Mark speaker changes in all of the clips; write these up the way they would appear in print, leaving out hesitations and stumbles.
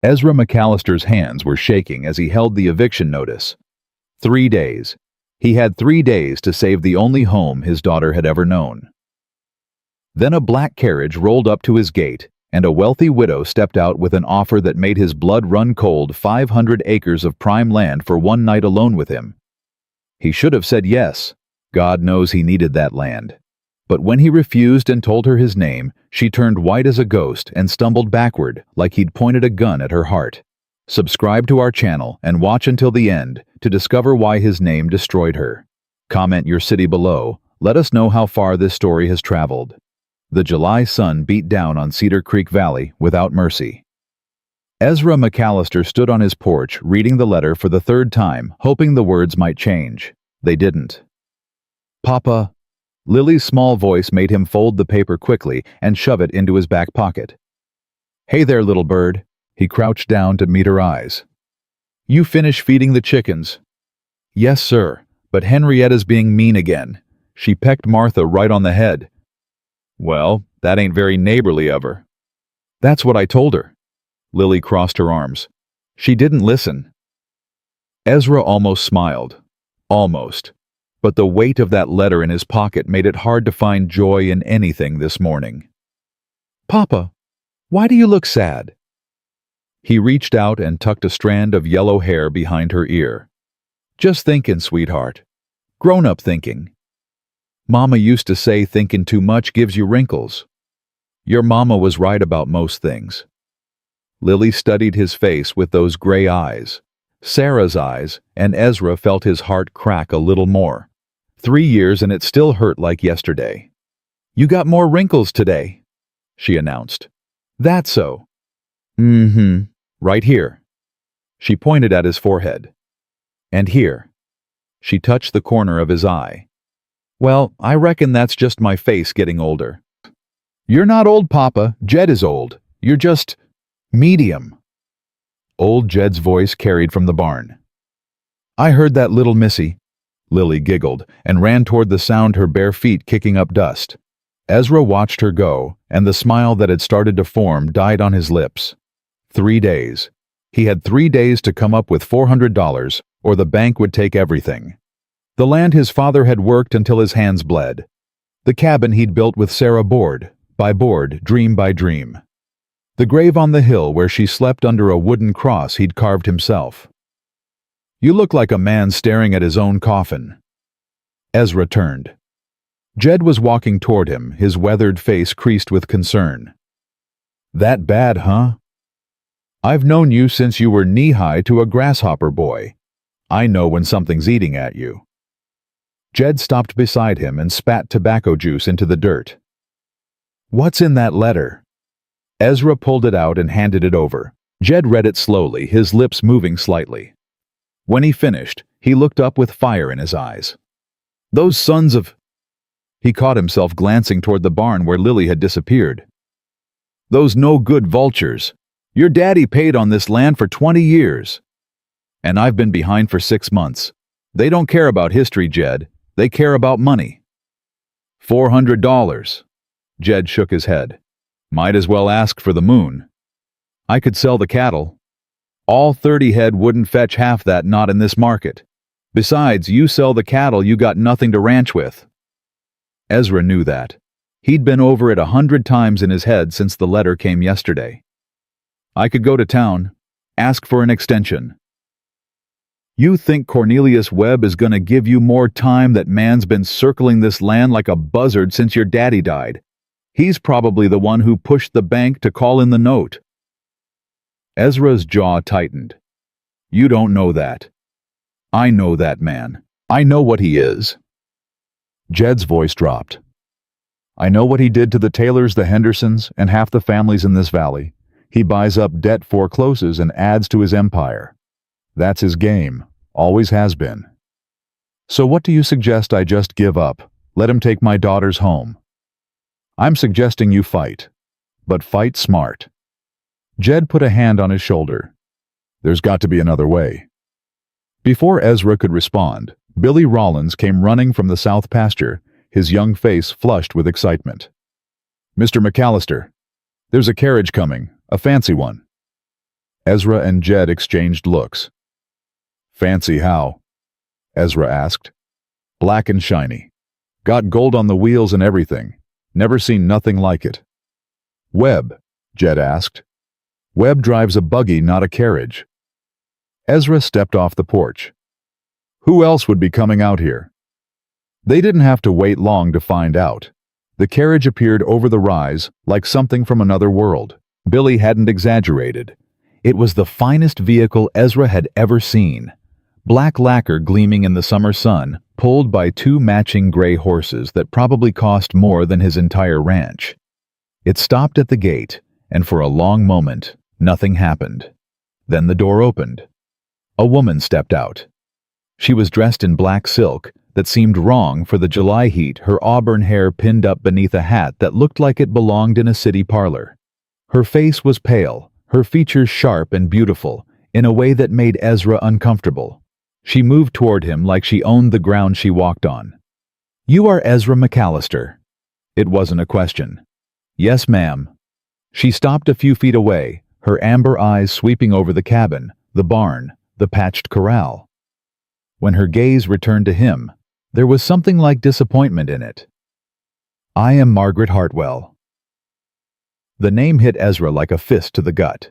Speaker 1: Ezra McAllister's hands were shaking as he held the eviction notice. 3 days. He had 3 days to save the only home his daughter had ever known. Then a black carriage rolled up to his gate, and a wealthy widow stepped out with an offer that made his blood run cold: 500 acres of prime land for one night alone with him. He should have said yes. God knows he needed that land. But when he refused and told her his name, she turned white as a ghost and stumbled backward like he'd pointed a gun at her heart. Subscribe to our channel and watch until the end to discover why his name destroyed her. Comment your city below. Let us know how far this story has traveled. The July sun beat down on Cedar Creek Valley without mercy. Ezra McAllister stood on his porch reading the letter for the 3rd time, hoping the words might change. They didn't. "Papa." Lily's small voice made him fold the paper quickly and shove it into his back pocket. "Hey there, little bird." He crouched down to meet her eyes. "You finish feeding the chickens?" "Yes, sir, but Henrietta's being mean again. She pecked Martha right on the head." "Well, that ain't very neighborly of her." "That's what I told her." Lily crossed her arms. "She didn't listen." Ezra almost smiled. Almost. But the weight of that letter in his pocket made it hard to find joy in anything this morning. "Papa, why do you look sad?" He reached out and tucked a strand of yellow hair behind her ear. "Just thinking, sweetheart. Grown-up thinking. Mama used to say thinking too much gives you wrinkles. Your mama was right about most things." Lily studied his face with those gray eyes, Sarah's eyes, and Ezra felt his heart crack a little more. 3 years and it still hurt like yesterday. "You got more wrinkles today," she announced. "That's so." "Mm-hmm. Right here." She pointed at his forehead. "And here." She touched the corner of his eye. "Well, I reckon that's just my face getting older." "You're not old, Papa. Jed is old. You're just medium." Old Jed's voice carried from the barn. "I heard that, little missy." Lily giggled and ran toward the sound, her bare feet kicking up dust. Ezra watched her go, and the smile that had started to form died on his lips. 3 days. He had 3 days to come up with $400, or the bank would take everything. The land his father had worked until his hands bled. The cabin he'd built with Sarah, board by board, dream by dream. The grave on the hill where she slept under a wooden cross he'd carved himself. "You look like a man staring at his own coffin." Ezra turned. Jed was walking toward him, his weathered face creased with concern. "That bad, huh? I've known you since you were knee-high to a grasshopper boy. I know when something's eating at you." Jed stopped beside him and spat tobacco juice into the dirt. "What's in that letter?" Ezra pulled it out and handed it over. Jed read it slowly, his lips moving slightly. When he finished, he looked up with fire in his eyes. "Those sons of—" He caught himself glancing toward the barn where Lily had disappeared. "Those no-good vultures. Your daddy paid on this land for 20 years. And I've been behind for 6 months. They don't care about history, Jed. They care about money." $400. Jed shook his head. "Might as well ask for the moon. I could sell the cattle. All 30 head wouldn't fetch half that, not in this market. Besides, you sell the cattle, you got nothing to ranch with." Ezra knew that. He'd been over it 100 times in his head since the letter came yesterday. "I could go to town, ask for an extension." "You think Cornelius Webb is gonna give you more time? That man's been circling this land like a buzzard since your daddy died. He's probably the one who pushed the bank to call in the note." Ezra's jaw tightened. "You don't know that. I know that man. I know what he is." Jed's voice dropped. "I know what he did to the Taylors, the Hendersons, and half the families in this valley. He buys up debt, forecloses, and adds to his empire. That's his game. Always has been. So what do you suggest I just give up? Let him take my daughters home?" "I'm suggesting you fight. But fight smart." Jed put a hand on his shoulder. "There's got to be another way." Before Ezra could respond, Billy Rollins came running from the south pasture, his young face flushed with excitement. "Mr. McAllister, there's a carriage coming, a fancy one." Ezra and Jed exchanged looks. Fancy how? Ezra asked. Black and shiny. Got gold on the wheels and everything. Never seen nothing like it. Webb, Jed asked. Webb drives a buggy, not a carriage. Ezra stepped off the porch. Who else would be coming out here? They didn't have to wait long to find out. The carriage appeared over the rise like something from another world. Billy hadn't exaggerated. It was the finest vehicle Ezra had ever seen. Black lacquer gleaming in the summer sun, pulled by two matching gray horses that probably cost more than his entire ranch. It stopped at the gate, and for a long moment, nothing happened. Then the door opened. A woman stepped out. She was dressed in black silk that seemed wrong for the July heat, her auburn hair pinned up beneath a hat that looked like it belonged in a city parlor. Her face was pale, her features sharp and beautiful, in a way that made Ezra uncomfortable. She moved toward him like she owned the ground she walked on. You are Ezra McAllister. It wasn't a question. Yes, ma'am. She stopped a few feet away, her amber eyes sweeping over the cabin, the barn, the patched corral. When her gaze returned to him, there was something like disappointment in it. I am Margaret Hartwell. The name hit Ezra like a fist to the gut.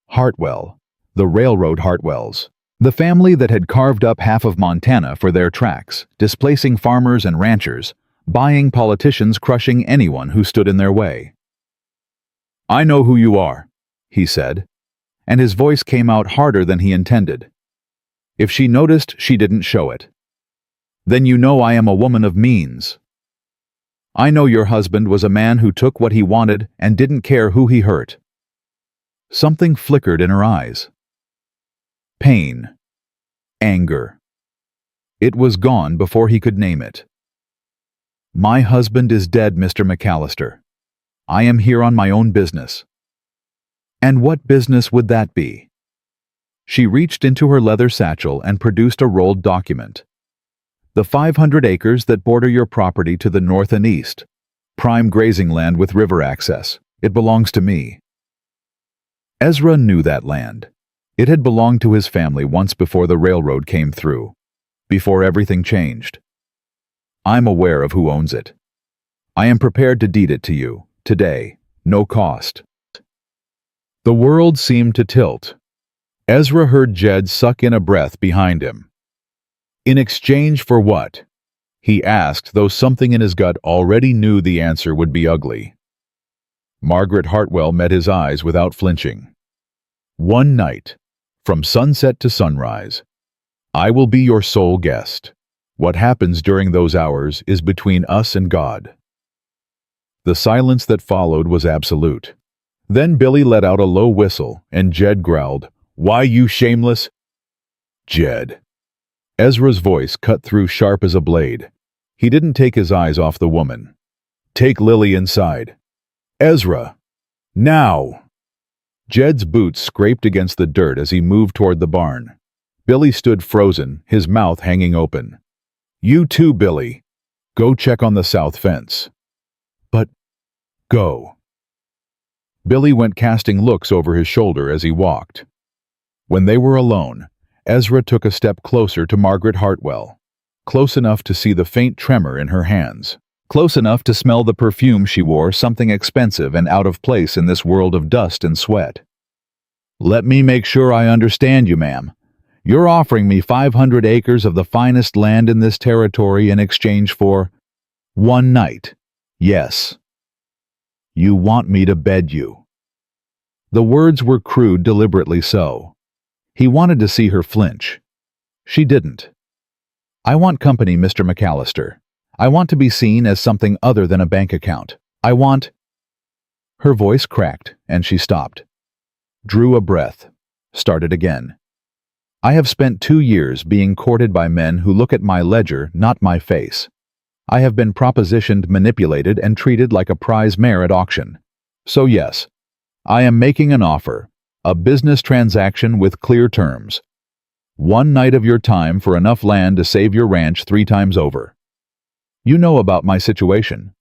Speaker 1: Hartwell, the railroad Hartwells, the family that had carved up half of Montana for their tracks, displacing farmers and ranchers, buying politicians, crushing anyone who stood in their way. I know who you are, he said, and his voice came out harder than he intended. If she noticed, she didn't show it. Then you know I am a woman of means. I know your husband was a man who took what he wanted and didn't care who he hurt. Something flickered in her eyes. Pain. Anger. It was gone before he could name it. My husband is dead, Mr. McAllister. I am here on my own business. And what business would that be? She reached into her leather satchel and produced a rolled document. The 500 acres that border your property to the north and east. Prime grazing land with river access. It belongs to me. Ezra knew that land. It had belonged to his family once before the railroad came through. Before everything changed. I'm aware of who owns it. I am prepared to deed it to you, today, no cost. The world seemed to tilt. Ezra heard Jed suck in a breath behind him. In exchange for what? He asked, though something in his gut already knew the answer would be ugly. Margaret Hartwell met his eyes without flinching. One night, from sunset to sunrise, I will be your sole guest. What happens during those hours is between us and God. The silence that followed was absolute. Then Billy let out a low whistle, and Jed growled, Why, you shameless? Jed. Ezra's voice cut through sharp as a blade. He didn't take his eyes off the woman. Take Lily inside. Ezra. Now. Jed's boots scraped against the dirt as he moved toward the barn. Billy stood frozen, his mouth hanging open. You too, Billy. Go check on the south fence. But, go. Billy went casting looks over his shoulder as he walked. When they were alone, Ezra took a step closer to Margaret Hartwell, close enough to see the faint tremor in her hands, close enough to smell the perfume she wore, something expensive and out of place in this world of dust and sweat. Let me make sure I understand you, ma'am. You're offering me 500 acres of the finest land in this territory in exchange for one night. Yes. You want me to bed you. The words were crude deliberately so. He wanted to see her flinch. She didn't. I want company, Mr. McAllister. I want to be seen as something other than a bank account. I want... Her voice cracked, and she stopped. Drew a breath. Started again. I have spent 2 years being courted by men who look at my ledger, not my face. I have been propositioned, manipulated, and treated like a prize mare at auction. So yes, I am making an offer. A business transaction with clear terms. One night of your time for enough land to save your ranch 3 times over. You know about my situation.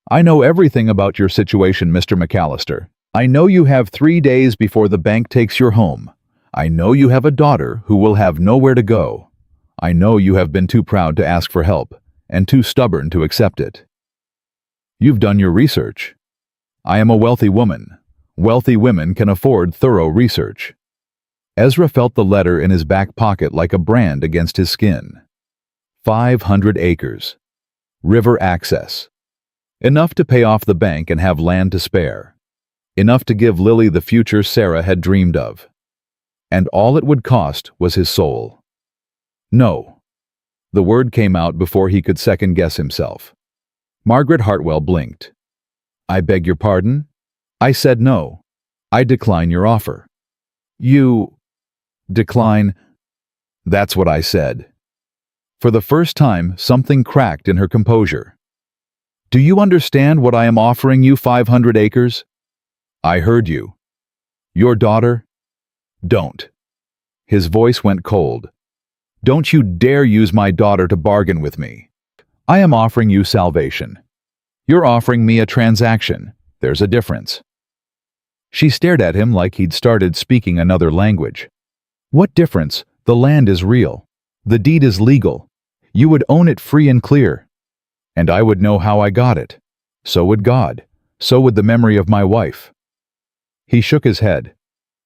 Speaker 1: I know everything about your situation, Mr. McAllister. I know you have 3 days before the bank takes your home. I know you have a daughter who will have nowhere to go. I know you have been too proud to ask for help and too stubborn to accept it. You've done your research. I am a wealthy woman. Wealthy women can afford thorough research. Ezra felt the letter in his back pocket like a brand against his skin. 500 acres. River access. Enough to pay off the bank and have land to spare. Enough to give Lily the future Sarah had dreamed of. And all it would cost was his soul. No. The word came out before he could second-guess himself. Margaret Hartwell blinked. I beg your pardon? I said no. I decline your offer. You decline? That's what I said. For the first time, something cracked in her composure. Do you understand what I am offering you, 500 acres? I heard you. Your daughter? Don't. His voice went cold. Don't you dare use my daughter to bargain with me. I am offering you salvation. You're offering me a transaction. There's a difference. She stared at him like he'd started speaking another language. What difference? The land is real. The deed is legal. You would own it free and clear. And I would know how I got it. So would God. So would the memory of my wife. He shook his head.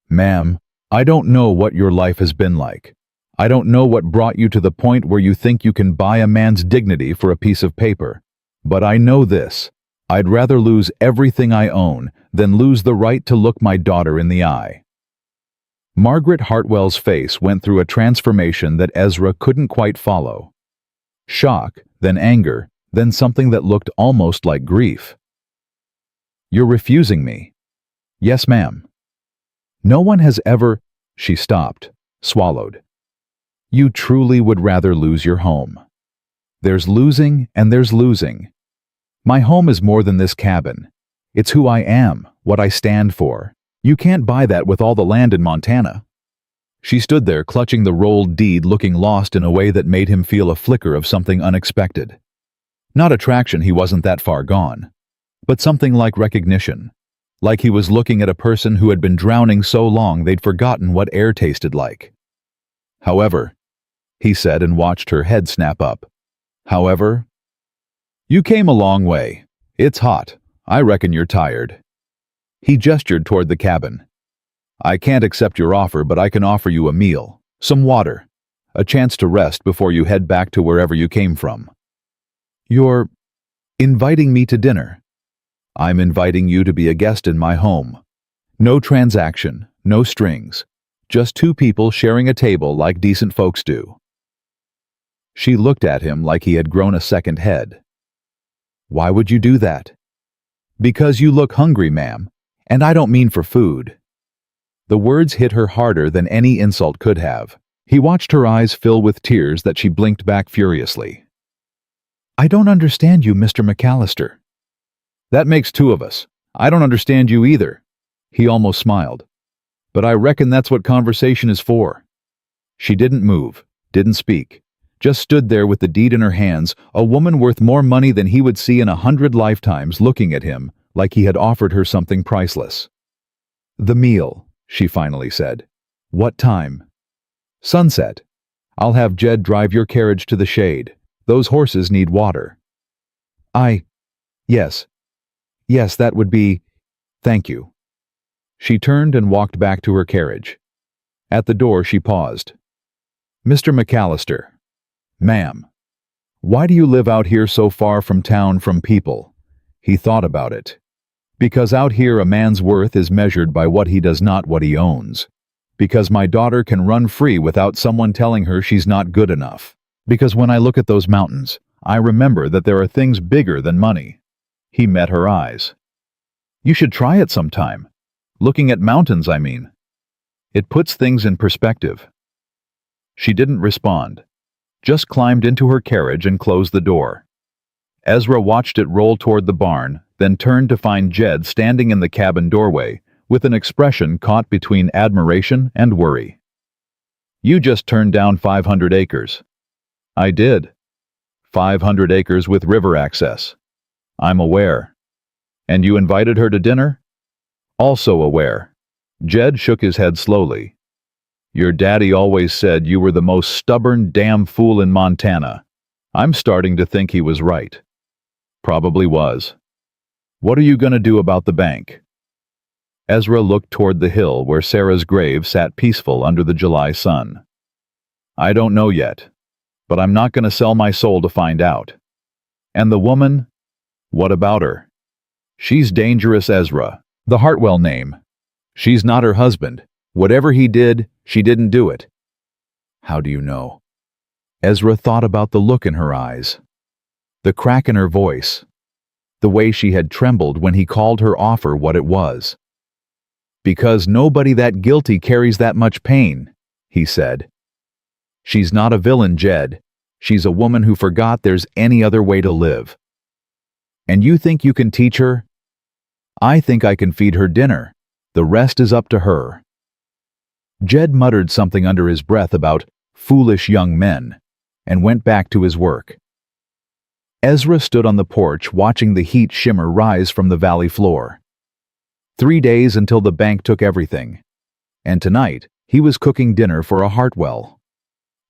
Speaker 1: Ma'am, I don't know what your life has been like. I don't know what brought you to the point where you think you can buy a man's dignity for a piece of paper. But I know this. I'd rather lose everything I own than lose the right to look my daughter in the eye. Margaret Hartwell's face went through a transformation that Ezra couldn't quite follow. Shock, then anger, then something that looked almost like grief. You're refusing me. Yes, ma'am. No one has ever... She stopped, swallowed. You truly would rather lose your home. There's losing and there's losing. My home is more than this cabin. It's who I am, what I stand for. You can't buy that with all the land in Montana. She stood there clutching the rolled deed, looking lost in a way that made him feel a flicker of something unexpected. Not attraction, he wasn't that far gone. But something like recognition. Like he was looking at a person who had been drowning so long they'd forgotten what air tasted like. However, he said and watched her head snap up. However? You came a long way. It's hot. I reckon you're tired. He gestured toward the cabin. I can't accept your offer, but I can offer you a meal, some water, a chance to rest before you head back to wherever you came from. You're inviting me to dinner. I'm inviting you to be a guest in my home. No transaction, no strings, just two people sharing a table like decent folks do. She looked at him like he had grown a second head. Why would you do that? Because you look hungry, ma'am, and I don't mean for food. The words hit her harder than any insult could have. He watched her eyes fill with tears that she blinked back furiously. I don't understand you, Mr. McAllister. That makes two of us. I don't understand you either. He almost smiled. But I reckon that's what conversation is for. She didn't move, didn't speak, just stood there with the deed in her hands, a woman worth more money than he would see in 100 lifetimes, looking at him like he had offered her something priceless. The meal, she finally said. What time? Sunset. I'll have Jed drive your carriage to the shade. Those horses need water. Yes. Yes, that would be... Thank you. She turned and walked back to her carriage. At the door she paused. Mr. McAllister. Ma'am. Why do you live out here so far from town, from people? He thought about it. Because out here a man's worth is measured by what he does, not what he owns. Because my daughter can run free without someone telling her she's not good enough. Because when I look at those mountains, I remember that there are things bigger than money. He met her eyes. You should try it sometime. Looking at mountains, I mean. It puts things in perspective. She didn't respond, just climbed into her carriage and closed the door. Ezra watched it roll toward the barn, then turned to find Jed standing in the cabin doorway with an expression caught between admiration and worry. You just turned down 500 acres. I did. 500 acres with river access. I'm aware. And you invited her to dinner? Also aware. Jed shook his head slowly. Your daddy always said you were the most stubborn damn fool in Montana. I'm starting to think he was right. Probably was. What are you going to do about the bank? Ezra looked toward the hill where Sarah's grave sat peaceful under the July sun. I don't know yet, but I'm not going to sell my soul to find out. And the woman? What about her? She's dangerous, Ezra. The Hartwell name. She's not her husband. Whatever he did, she didn't do it. How do you know? Ezra thought about the look in her eyes, the crack in her voice, the way she had trembled when he called her offer what it was. Because nobody that guilty carries that much pain, he said. She's not a villain, Jed. She's a woman who forgot there's any other way to live. And you think you can teach her? I think I can feed her dinner. The rest is up to her. Jed muttered something under his breath about foolish young men and went back to his work. Ezra stood on the porch watching the heat shimmer rise from the valley floor. 3 days until the bank took everything. And tonight, he was cooking dinner for a Hartwell.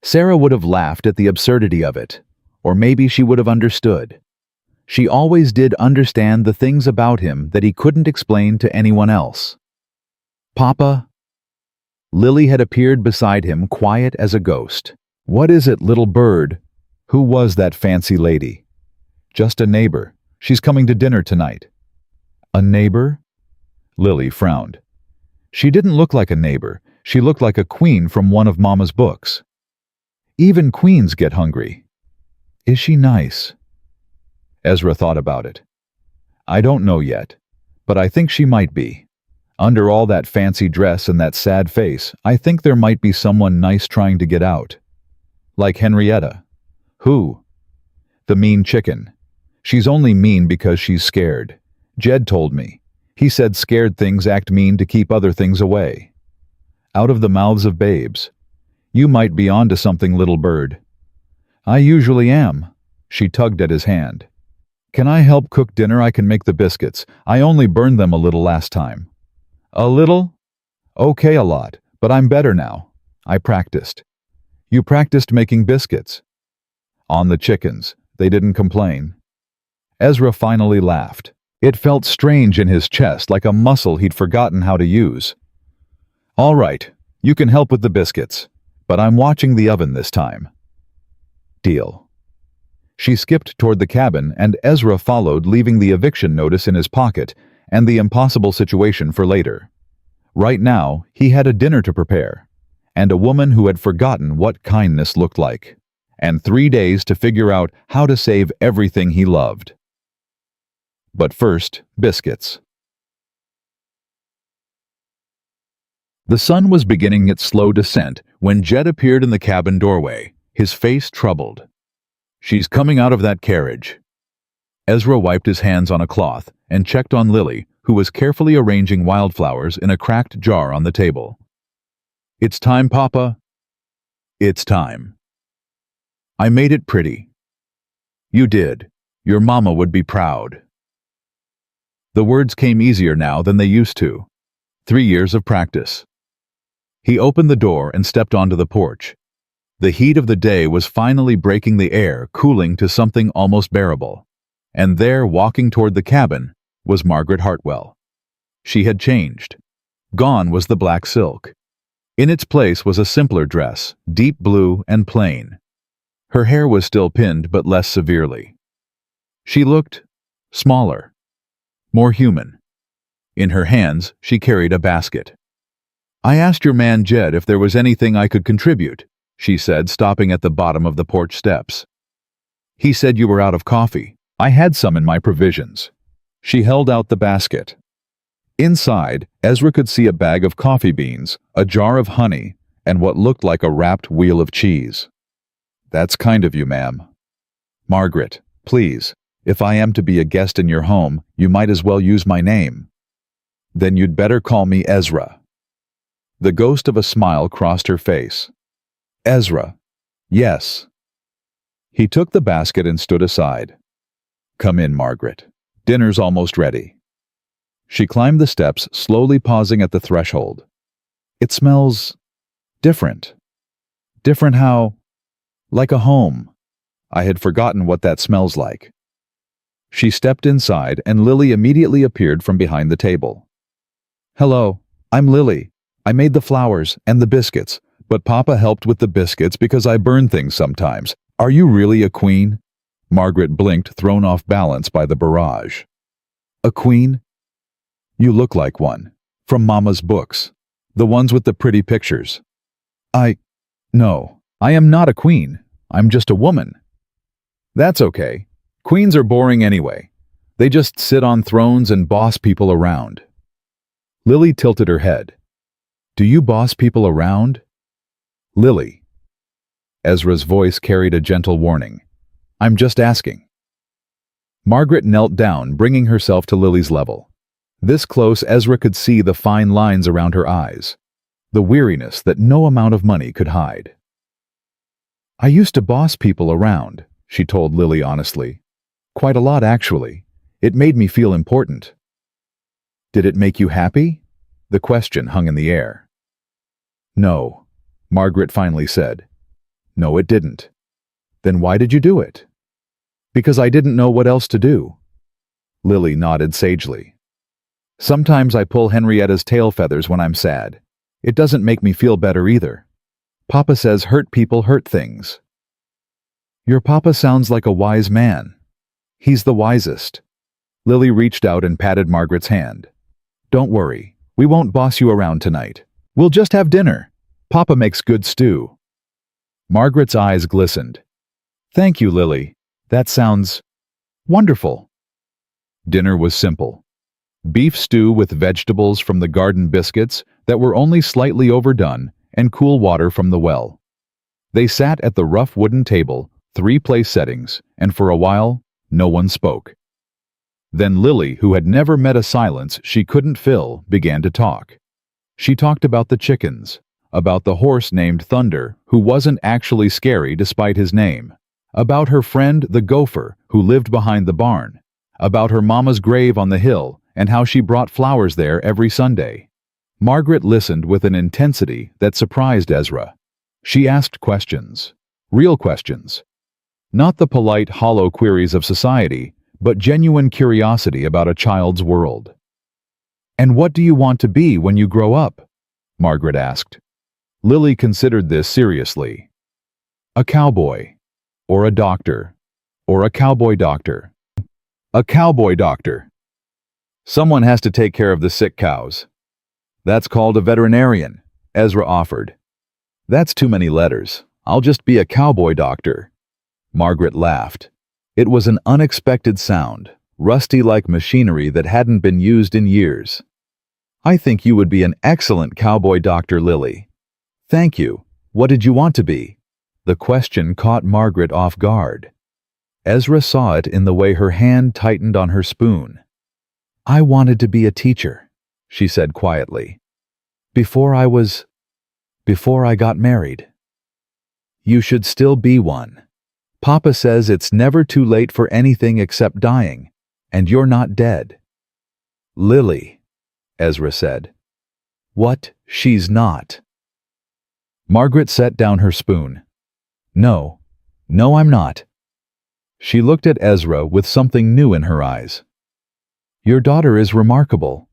Speaker 1: Sarah would have laughed at the absurdity of it, or maybe she would have understood. She always did understand the things about him that he couldn't explain to anyone else. Papa? Lily had appeared beside him, quiet as a ghost. What is it, little bird? Who was that fancy lady? Just a neighbor. She's coming to dinner tonight. A neighbor? Lily frowned. She didn't look like a neighbor. She looked like a queen from one of Mama's books. Even queens get hungry. Is she nice? Ezra thought about it. I don't know yet, but I think she might be. Under all that fancy dress and that sad face, I think there might be someone nice trying to get out. Like Henrietta. Who? The mean chicken. She's only mean because she's scared. Jed told me. He said scared things act mean to keep other things away. Out of the mouths of babes. You might be onto something, little bird. I usually am. She tugged at his hand. Can I help cook dinner? I can make the biscuits. I only burned them a little last time. A little? Okay, a lot, but I'm better now. I practiced. You practiced making biscuits? On the chickens. They didn't complain. Ezra finally laughed. It felt strange in his chest, like a muscle he'd forgotten how to use. All right, you can help with the biscuits, but I'm watching the oven this time. Deal. She skipped toward the cabin, and Ezra followed, leaving the eviction notice in his pocket and the impossible situation for later. Right now, he had a dinner to prepare, and a woman who had forgotten what kindness looked like, and 3 days to figure out how to save everything he loved. But first, biscuits. The sun was beginning its slow descent when Jed appeared in the cabin doorway, his face troubled. She's coming out of that carriage. Ezra wiped his hands on a cloth and checked on Lily, who was carefully arranging wildflowers in a cracked jar on the table. It's time, Papa. It's time. I made it pretty. You did. Your mama would be proud. The words came easier now than they used to. 3 years of practice. He opened the door and stepped onto the porch. The heat of the day was finally breaking the air, cooling to something almost bearable. And there, walking toward the cabin, was Margaret Hartwell. She had changed. Gone was the black silk. In its place was a simpler dress, deep blue and plain. Her hair was still pinned, but less severely. She looked smaller, more human. In her hands, she carried a basket. I asked your man Jed if there was anything I could contribute, she said, stopping at the bottom of the porch steps. He said you were out of coffee. I had some in my provisions. She held out the basket. Inside, Ezra could see a bag of coffee beans, a jar of honey, and what looked like a wrapped wheel of cheese. That's kind of you, ma'am. Margaret, please, if I am to be a guest in your home, you might as well use my name. Then you'd better call me Ezra. The ghost of a smile crossed her face. Ezra. Yes. He took the basket and stood aside. Come in, Margaret. Dinner's almost ready. She climbed the steps, slowly pausing at the threshold. It smells different. Different how? Like a home. I had forgotten what that smells like. She stepped inside, and Lily immediately appeared from behind the table. Hello, I'm Lily. I made the flowers and the biscuits, but Papa helped with the biscuits because I burn things sometimes. Are you really a queen? Margaret blinked, thrown off balance by the barrage. A queen? You look like one. From Mama's books. The ones with the pretty pictures. No, I am not a queen. I'm just a woman. That's okay. Queens are boring anyway. They just sit on thrones and boss people around. Lily tilted her head. Do you boss people around? Lily. Ezra's voice carried a gentle warning. I'm just asking. Margaret knelt down, bringing herself to Lily's level. This close, Ezra could see the fine lines around her eyes, the weariness that no amount of money could hide. I used to boss people around, she told Lily honestly. Quite a lot, actually. It made me feel important. Did it make you happy? The question hung in the air. No, Margaret finally said. No, it didn't. Then why did you do it? Because I didn't know what else to do. Lily nodded sagely. Sometimes I pull Henrietta's tail feathers when I'm sad. It doesn't make me feel better either. Papa says hurt people hurt things. Your papa sounds like a wise man. He's the wisest. Lily reached out and patted Margaret's hand. Don't worry, we won't boss you around tonight. We'll just have dinner. Papa makes good stew. Margaret's eyes glistened. Thank you, Lily. That sounds wonderful. Dinner was simple. Beef stew with vegetables from the garden, biscuits that were only slightly overdone, and cool water from the well. They sat at the rough wooden table, 3 place settings, and for a while, no one spoke. Then Lily, who had never met a silence she couldn't fill, began to talk. She talked about the chickens, about the horse named Thunder, who wasn't actually scary despite his name, about her friend the gopher, who lived behind the barn, about her mama's grave on the hill, and how she brought flowers there every Sunday. Margaret listened with an intensity that surprised Ezra. She asked questions. Real questions. Not the polite, hollow queries of society, but genuine curiosity about a child's world. And what do you want to be when you grow up? Margaret asked. Lily considered this seriously. A cowboy. Or a doctor. Or a cowboy doctor. A cowboy doctor. Someone has to take care of the sick cows. That's called a veterinarian, Ezra offered. That's too many letters. I'll just be a cowboy doctor. Margaret laughed. It was an unexpected sound, rusty like machinery that hadn't been used in years. I think you would be an excellent cowboy doctor, Lily. Thank you. What did you want to be? The question caught Margaret off guard. Ezra saw it in the way her hand tightened on her spoon. I wanted to be a teacher, she said quietly. Before I got married. You should still be one. Papa says it's never too late for anything except dying, and you're not dead. Lily, Ezra said. What? She's not. Margaret set down her spoon. No, I'm not. She looked at Ezra with something new in her eyes. Your daughter is remarkable.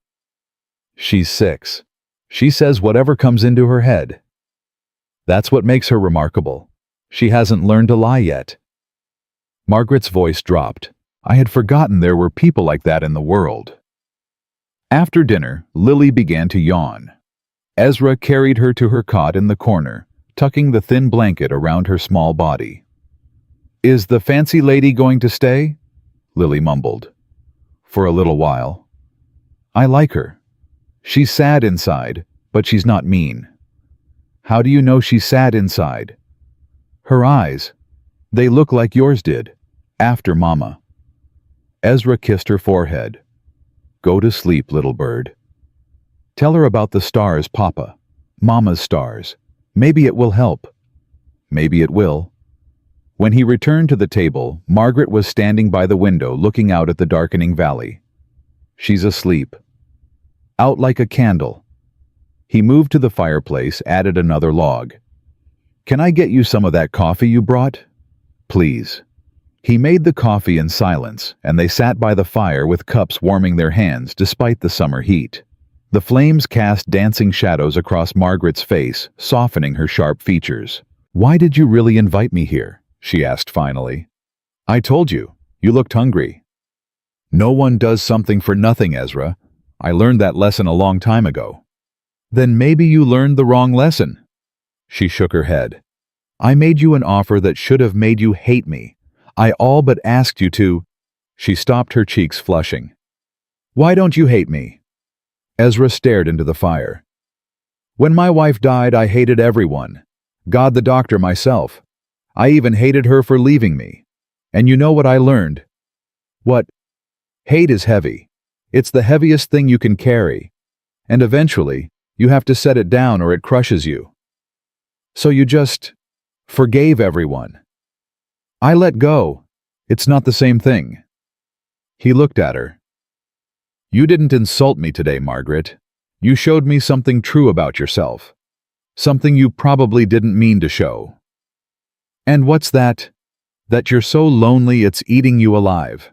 Speaker 1: She's 6. She says whatever comes into her head. That's what makes her remarkable. She hasn't learned to lie yet. Margaret's voice dropped. I had forgotten there were people like that in the world. After dinner, Lily began to yawn. Ezra carried her to her cot in the corner, tucking the thin blanket around her small body. Is the fancy lady going to stay? Lily mumbled. For a little while. I like her. She's sad inside, but she's not mean. How do you know she's sad inside? Her eyes. They look like yours did, after Mama. Ezra kissed her forehead. Go to sleep, little bird. Tell her about the stars, Papa. Mama's stars. Maybe it will help. Maybe it will. When he returned to the table, Margaret was standing by the window looking out at the darkening valley. She's asleep. out like a candle. He moved to the fireplace, added another log. "Can I get you some of that coffee you brought? Please." He made the coffee in silence, and they sat by the fire with cups warming their hands despite the summer heat. The flames cast dancing shadows across Margaret's face, softening her sharp features. "Why did you really invite me here?" she asked finally. "I told you. You looked hungry." "No one does something for nothing, Ezra. I learned that lesson a long time ago." "Then maybe you learned the wrong lesson." She shook her head. "I made you an offer that should have made you hate me. I all but asked you to." She stopped, her cheeks flushing. "Why don't you hate me?" Ezra stared into the fire. "When my wife died, I hated everyone. God, the doctor, myself. I even hated her for leaving me. And you know what I learned?" "What?" "Hate is heavy. It's the heaviest thing you can carry. And eventually, you have to set it down or it crushes you. So you just forgave everyone." "I let go. It's not the same thing." He looked at her. "You didn't insult me today, Margaret. You showed me something true about yourself. Something you probably didn't mean to show." "And what's that?" "That you're so lonely it's eating you alive.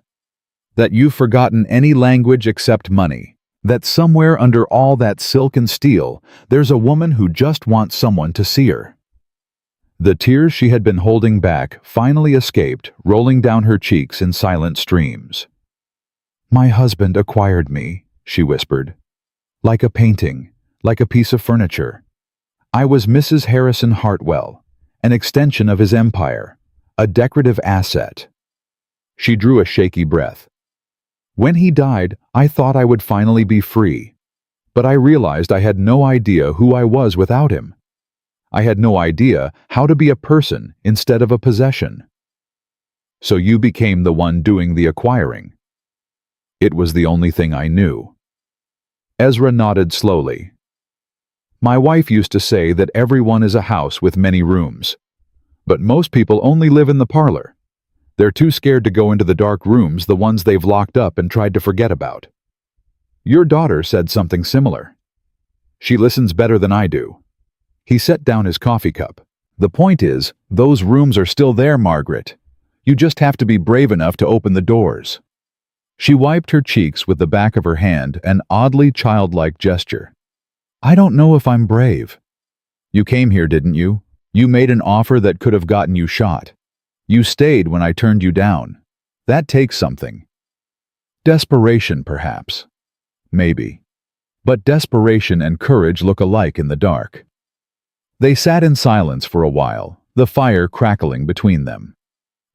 Speaker 1: That you've forgotten any language except money. That somewhere under all that silk and steel, there's a woman who just wants someone to see her." The tears she had been holding back finally escaped, rolling down her cheeks in silent streams. "My husband acquired me," she whispered. "Like a painting, like a piece of furniture. I was Mrs. Harrison Hartwell, an extension of his empire, a decorative asset." She drew a shaky breath. "When he died, I thought I would finally be free. But I realized I had no idea who I was without him. I had no idea how to be a person instead of a possession." "So you became the one doing the acquiring." "It was the only thing I knew." Ezra nodded slowly. "My wife used to say that everyone is a house with many rooms. But most people only live in the parlor. They're too scared to go into the dark rooms, the ones they've locked up and tried to forget about. Your daughter said something similar. She listens better than I do." He set down his coffee cup. "The point is, those rooms are still there, Margaret. You just have to be brave enough to open the doors." She wiped her cheeks with the back of her hand, an oddly childlike gesture. "I don't know if I'm brave." "You came here, didn't you? You made an offer that could have gotten you shot. You stayed when I turned you down. That takes something." "Desperation, perhaps." "Maybe. But desperation and courage look alike in the dark." They sat in silence for a while, the fire crackling between them.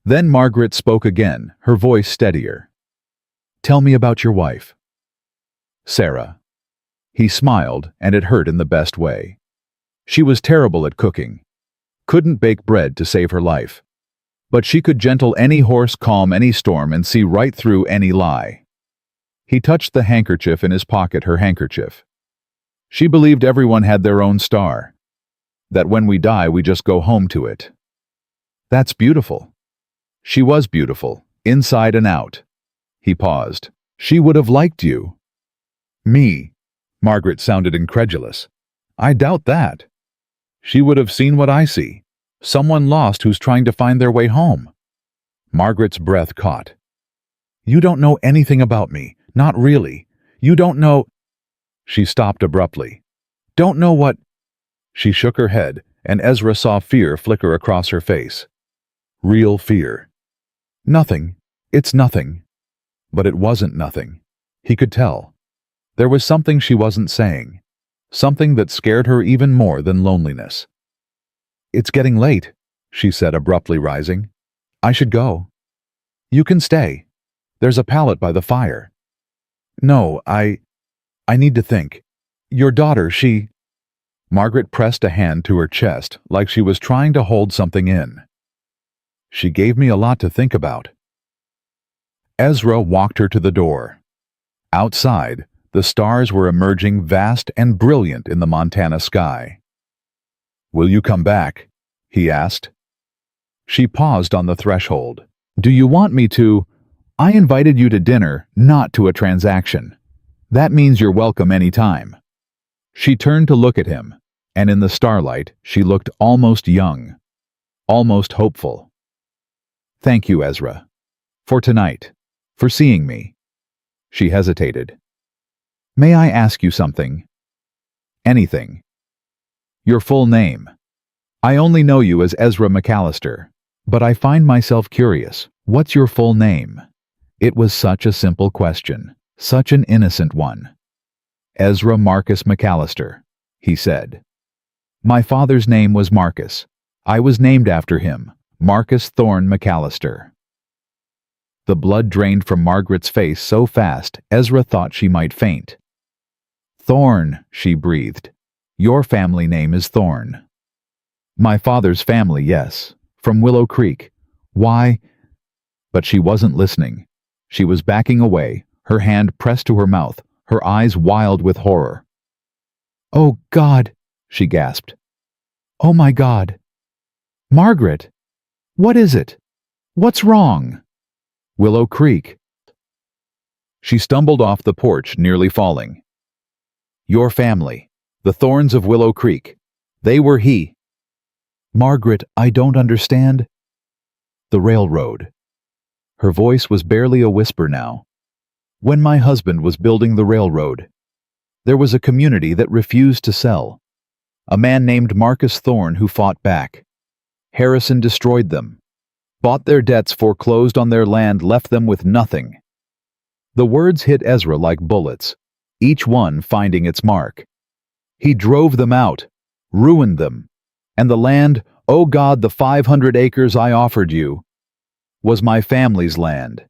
Speaker 1: Then Margaret spoke again, her voice steadier. "Tell me about your wife." "Sarah." He smiled, and it hurt in the best way. "She was terrible at cooking. Couldn't bake bread to save her life. But she could gentle any horse, calm any storm, and see right through any lie." He touched the handkerchief in his pocket, her handkerchief. "She believed everyone had their own star. That when we die, we just go home to it." "That's beautiful." "She was beautiful, inside and out." He paused. "She would have liked you." "Me?" Margaret sounded incredulous. "I doubt that. She would have seen what I see. Someone lost who's trying to find their way home." Margaret's breath caught. "You don't know anything about me. Not really. You don't know—" She stopped abruptly. "Don't know what—" She shook her head, and Ezra saw fear flicker across her face. Real fear. "Nothing. It's nothing." But it wasn't nothing. He could tell. There was something she wasn't saying. Something that scared her even more than loneliness. "It's getting late," she said, abruptly rising. "I should go." "You can stay. There's a pallet by the fire." "No, I need to think. Your daughter, she—" Margaret pressed a hand to her chest like she was trying to hold something in. "She gave me a lot to think about." Ezra walked her to the door. Outside, the stars were emerging vast and brilliant in the Montana sky. "Will you come back?" he asked. She paused on the threshold. "Do you want me to? I invited you to dinner, not to a transaction." That means you're welcome any time. She turned to look at him, and in the starlight she looked almost young, almost hopeful. Thank you, Ezra. For tonight. For seeing me. She hesitated. May I ask you something? Anything. Your full name. I only know you as Ezra McAllister, but I find myself curious. What's your full name? It was such a simple question, such an innocent one. Ezra Marcus McAllister, he said. My father's name was Marcus. I was named after him, Marcus Thorne McAllister. The blood drained from Margaret's face so fast, Ezra thought she might faint. Thorne, she breathed. Your family name is Thorne. My father's family, yes. From Willow Creek. Why? But she wasn't listening. She was backing away, her hand pressed to her mouth, her eyes wild with horror. Oh, God, she gasped. Oh, my God. Margaret! What is it? What's wrong? Willow Creek. She stumbled off the porch, nearly falling. Your family. The Thorns of Willow Creek. They were he. Margaret, I don't understand. The railroad. Her voice was barely a whisper now. When my husband was building the railroad, there was a community that refused to sell. A man named Marcus Thorne who fought back. Harrison destroyed them, bought their debts, foreclosed on their land, left them with nothing. The words hit Ezra like bullets, each one finding its mark. He drove them out, ruined them, and the land, oh God, the 500 acres I offered you, was my family's land.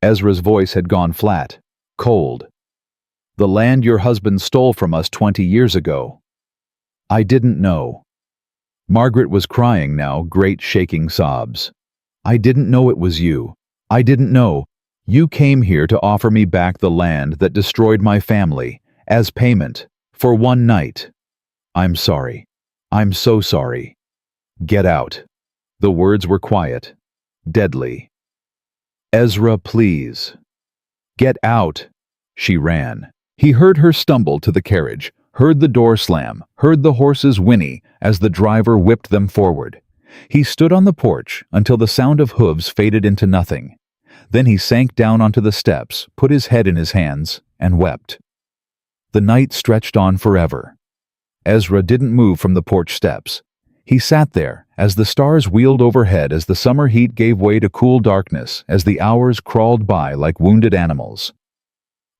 Speaker 1: Ezra's voice had gone flat, cold. The land your husband stole from us 20 years ago. I didn't know. Margaret was crying now, great shaking sobs. I didn't know it was you. I didn't know. You came here to offer me back the land that destroyed my family, as payment, for one night. I'm sorry. I'm so sorry. Get out. The words were quiet, deadly. Ezra, please. Get out. She ran. He heard her stumble to the carriage, heard the door slam, heard the horses whinny as the driver whipped them forward. He stood on the porch until the sound of hooves faded into nothing. Then he sank down onto the steps, put his head in his hands, and wept. The night stretched on forever. Ezra didn't move from the porch steps. He sat there as the stars wheeled overhead, as the summer heat gave way to cool darkness, as the hours crawled by like wounded animals.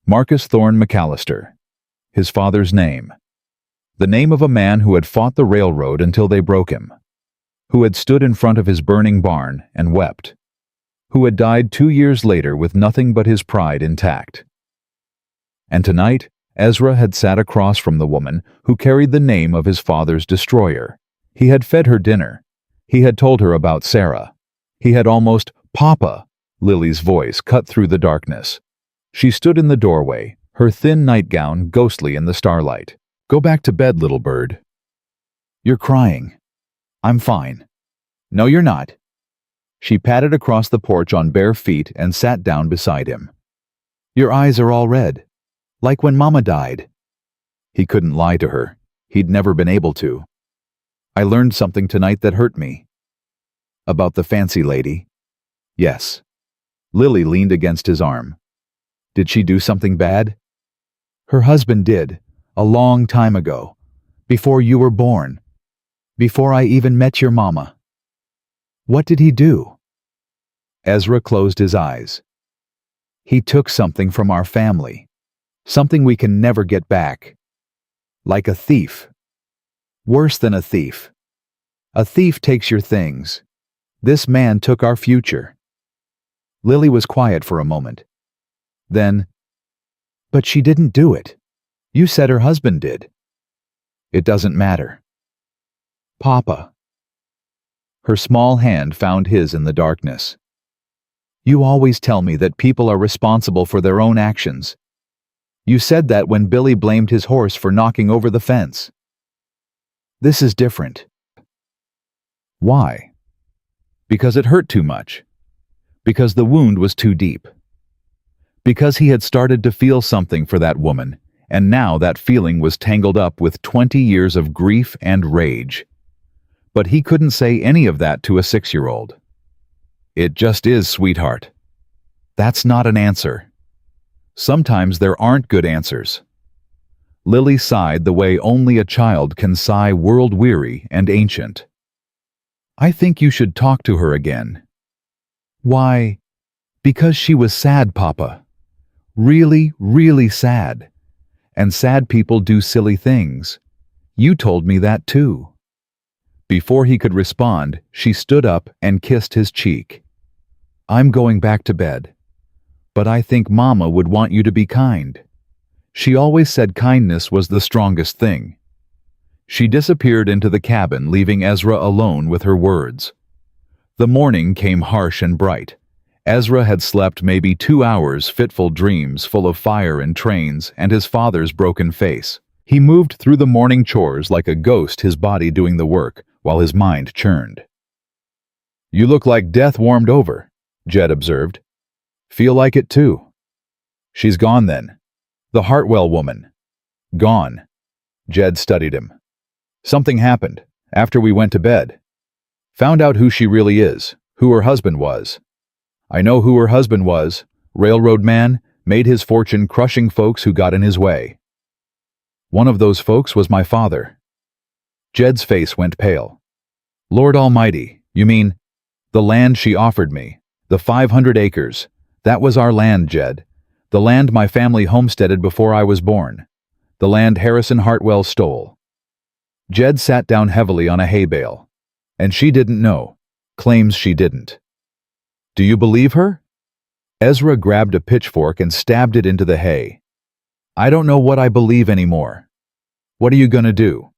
Speaker 1: Marcus Thorne McAllister. His father's name. The name of a man who had fought the railroad until they broke him. Who had stood in front of his burning barn and wept. Who had died 2 years later with nothing but his pride intact. And tonight, Ezra had sat across from the woman who carried the name of his father's destroyer. He had fed her dinner. He had told her about Sarah. He had almost, Papa! Lily's voice cut through the darkness. She stood in the doorway, her thin nightgown ghostly in the starlight. Go back to bed, little bird. You're crying. I'm fine. No, you're not. She padded across the porch on bare feet and sat down beside him. Your eyes are all red. Like when Mama died. He couldn't lie to her. He'd never been able to. I learned something tonight that hurt me. About the fancy lady? Yes. Lily leaned against his arm. Did she do something bad? Her husband did, a long time ago. Before you were born. Before I even met your mama. What did he do? Ezra closed his eyes. He took something from our family. Something we can never get back. Like a thief. Worse than a thief. A thief takes your things. This man took our future. Lily was quiet for a moment. Then, but she didn't do it. You said her husband did. It doesn't matter. Papa. Her small hand found his in the darkness. You always tell me that people are responsible for their own actions. You said that when Billy blamed his horse for knocking over the fence. This is different. Why? Because it hurt too much. Because the wound was too deep. Because he had started to feel something for that woman, and now that feeling was tangled up with 20 years of grief and rage. But he couldn't say any of that to a 6-year-old. It just is, sweetheart. That's not an answer. Sometimes there aren't good answers. Lily sighed the way only a child can sigh, world-weary and ancient. I think you should talk to her again. Why? Because she was sad, Papa. Really, really sad. And sad people do silly things. You told me that too. Before he could respond, she stood up and kissed his cheek. I'm going back to bed. But I think Mama would want you to be kind. She always said kindness was the strongest thing. She disappeared into the cabin, leaving Ezra alone with her words. The morning came harsh and bright. Ezra had slept maybe 2 hours, fitful dreams full of fire and trains and his father's broken face. He moved through the morning chores like a ghost, his body doing the work while his mind churned. You look like death warmed over, Jed observed. Feel like it too. She's gone then. The Hartwell woman. Gone. Jed studied him. Something happened after we went to bed. Found out who she really is, who her husband was. I know who her husband was. Railroad man, made his fortune crushing folks who got in his way. One of those folks was my father. Jed's face went pale. Lord Almighty, you mean the land she offered me, the 500 acres. That was our land, Jed. The land my family homesteaded before I was born. The land Harrison Hartwell stole. Jed sat down heavily on a hay bale. And she didn't know. Claims she didn't. Do you believe her? Ezra grabbed a pitchfork and stabbed it into the hay. I don't know what I believe anymore. What are you gonna do?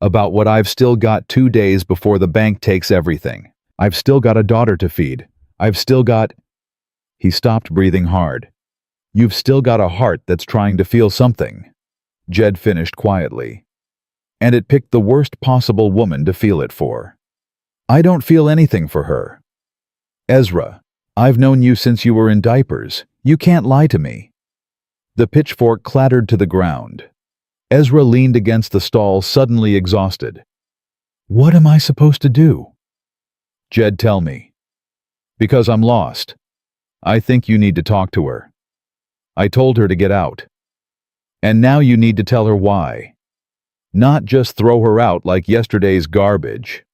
Speaker 1: About what I've still got 2 days before the bank takes everything. I've still got a daughter to feed. I've still got... He stopped, breathing hard. You've still got a heart that's trying to feel something. Jed finished quietly. And it picked the worst possible woman to feel it for. I don't feel anything for her. Ezra, I've known you since you were in diapers. You can't lie to me. The pitchfork clattered to the ground. Ezra leaned against the stall, suddenly exhausted. What am I supposed to do? Jed, tell me. Because I'm lost. I think you need to talk to her. I told her to get out. And now you need to tell her why. Not just throw her out like yesterday's garbage.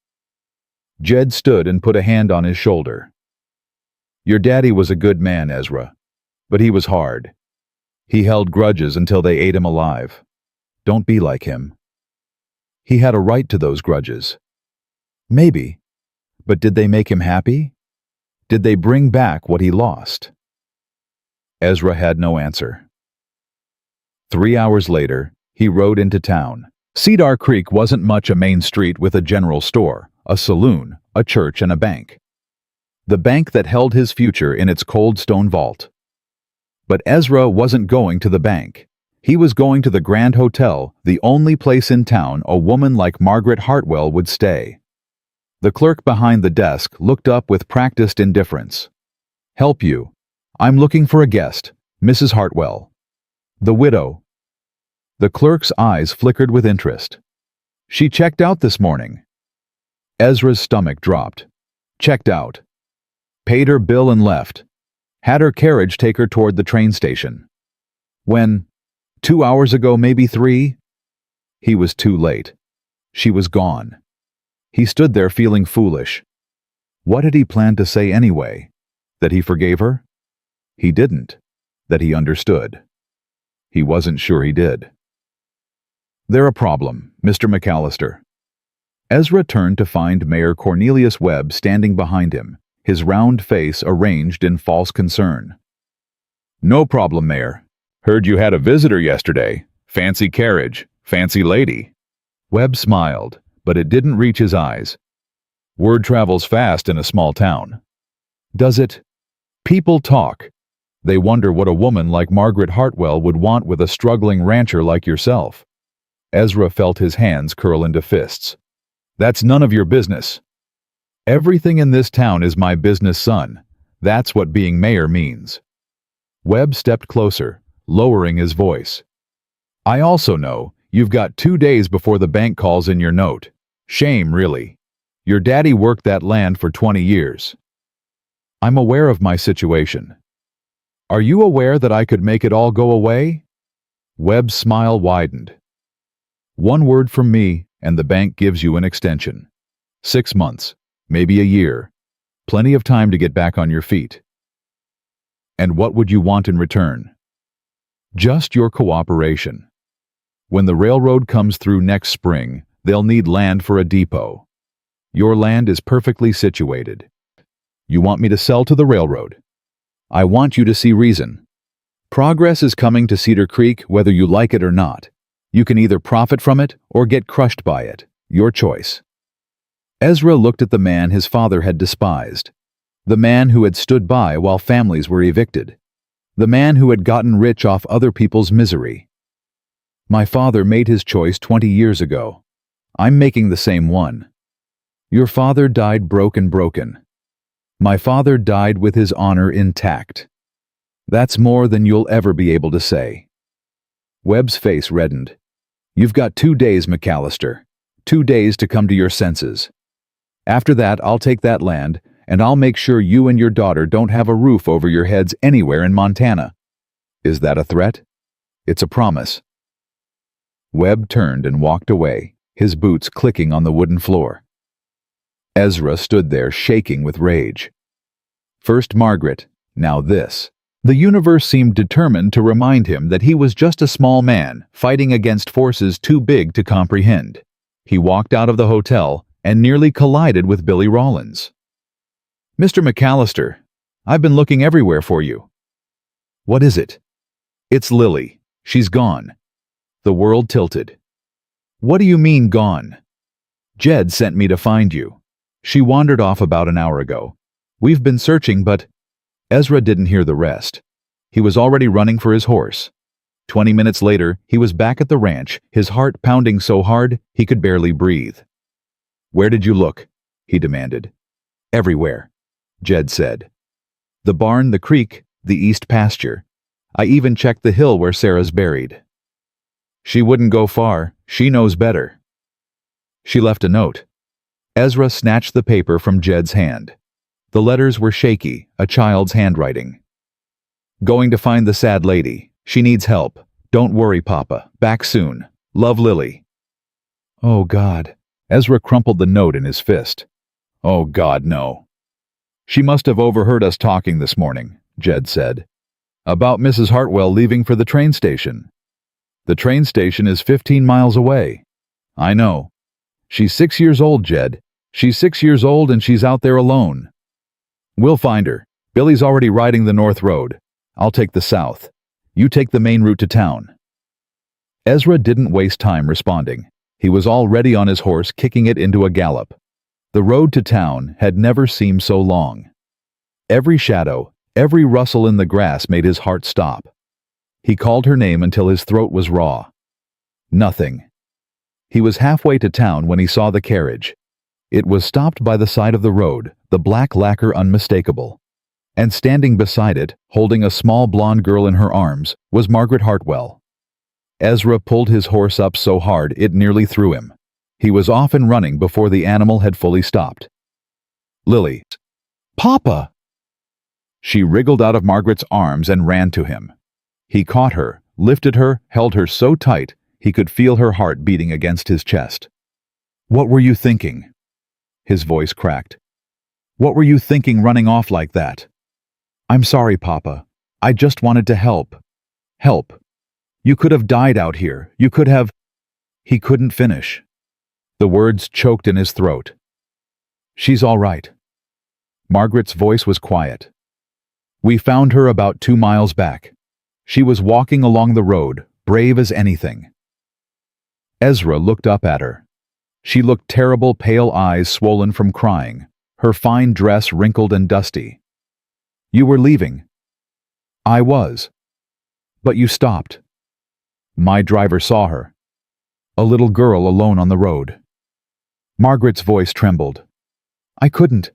Speaker 1: Jed stood and put a hand on his shoulder. Your daddy was a good man, Ezra, but he was hard. He held grudges until they ate him alive. Don't be like him. He had a right to those grudges. Maybe, but did they make him happy? Did they bring back what he lost? Ezra had no answer. 3 hours later, he rode into town. Cedar Creek wasn't much a main street with a general store, a saloon, a church, and a bank. The bank that held his future in its cold stone vault. But Ezra wasn't going to the bank. He was going to the Grand Hotel, the only place in town a woman like Margaret Hartwell would stay. The clerk behind the desk looked up with practiced indifference. Help you. I'm looking for a guest, Mrs. Hartwell. The widow. The clerk's eyes flickered with interest. She checked out this morning. Ezra's stomach dropped. Checked out. Paid her bill and left. Had her carriage take her toward the train station. When? 2 hours ago, maybe 3? He was too late. She was gone. He stood there feeling foolish. What had he planned to say anyway? That he forgave her? He didn't. That he understood. He wasn't sure he did. There a problem, Mr. McAllister. Ezra turned to find Mayor Cornelius Webb standing behind him, his round face arranged in false concern. No problem, Mayor. Heard you had a visitor yesterday. Fancy carriage, fancy lady. Webb smiled, but it didn't reach his eyes. Word travels fast in a small town. Does it? People talk. They wonder what a woman like Margaret Hartwell would want with a struggling rancher like yourself. Ezra felt his hands curl into fists. That's none of your business. Everything in this town is my business, son. That's what being mayor means. Webb stepped closer, lowering his voice. I also know you've got 2 days before the bank calls in your note. Shame, really. Your daddy worked that land for 20 years. I'm aware of my situation. Are you aware that I could make it all go away? Webb's smile widened. One word from me, and the bank gives you an extension. 6 months, maybe a year. Plenty of time to get back on your feet. And what would you want in return? Just your cooperation. When the railroad comes through next spring, they'll need land for a depot. Your land is perfectly situated. You want me to sell to the railroad. I want you to see reason. Progress is coming to Cedar Creek whether you like it or not. You can either profit from it or get crushed by it. Your choice. Ezra looked at the man his father had despised. The man who had stood by while families were evicted. The man who had gotten rich off other people's misery. My father made his choice 20 years ago. I'm making the same one. Your father died broken. My father died with his honor intact. That's more than you'll ever be able to say. Webb's face reddened. You've got 2 days, McAllister. 2 days to come to your senses. After that, I'll take that land, and I'll make sure you and your daughter don't have a roof over your heads anywhere in Montana. Is that a threat? It's a promise. Webb turned and walked away, his boots clicking on the wooden floor. Ezra stood there shaking with rage. First Margaret, now this. The universe seemed determined to remind him that he was just a small man fighting against forces too big to comprehend. He walked out of the hotel and nearly collided with Billy Rollins. Mr. McAllister, I've been looking everywhere for you. What is it? It's Lily. She's gone. The world tilted. What do you mean gone? Jed sent me to find you. She wandered off about an hour ago. We've been searching, but Ezra didn't hear the rest. He was already running for his horse. 20 minutes later, he was back at the ranch, his heart pounding so hard he could barely breathe. Where did you look? He demanded. Everywhere, Jed said. The barn, the creek, the east pasture. I even checked the hill where Sarah's buried. She wouldn't go far. She knows better. She left a note. Ezra snatched the paper from Jed's hand. The letters were shaky, a child's handwriting. Going to find the sad lady. She needs help. Don't worry, Papa. Back soon. Love, Lily. Oh, God. Ezra crumpled the note in his fist. Oh, God, no. She must have overheard us talking this morning, Jed said. About Mrs. Hartwell leaving for the train station. The train station is 15 miles away. I know. She's 6 years old, Jed. She's 6 years old and she's out there alone. We'll find her. Billy's already riding the north road. I'll take the south. You take the main route to town. Ezra didn't waste time responding. He was already on his horse, kicking it into a gallop. The road to town had never seemed so long. Every shadow, every rustle in the grass made his heart stop. He called her name until his throat was raw. Nothing. He was halfway to town when he saw the carriage. It was stopped by the side of the road, the black lacquer unmistakable. And standing beside it, holding a small blonde girl in her arms, was Margaret Hartwell. Ezra pulled his horse up so hard it nearly threw him. He was off and running before the animal had fully stopped. Lily. Papa! She wriggled out of Margaret's arms and ran to him. He caught her, lifted her, held her so tight he could feel her heart beating against his chest. What were you thinking? His voice cracked. What were you thinking running off like that? I'm sorry, Papa. I just wanted to help. Help. You could have died out here. You could have... He couldn't finish. The words choked in his throat. She's all right. Margaret's voice was quiet. We found her about 2 miles back. She was walking along the road, brave as anything. Ezra looked up at her. She looked terrible, pale eyes swollen from crying, her fine dress wrinkled and dusty. You were leaving. I was. But you stopped. My driver saw her. A little girl alone on the road. Margaret's voice trembled. I couldn't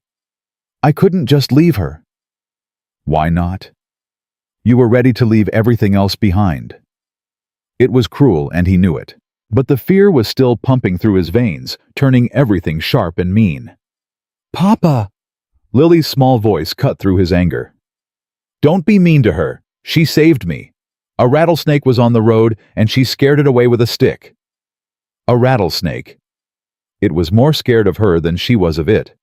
Speaker 1: just leave her. Why not? You were ready to leave everything else behind. It was cruel, and he knew it. But the fear was still pumping through his veins, turning everything sharp and mean. "Papa!" Lily's small voice cut through his anger. "Don't be mean to her. She saved me. A rattlesnake was on the road, and she scared it away with a stick." A rattlesnake. It was more scared of her than she was of it.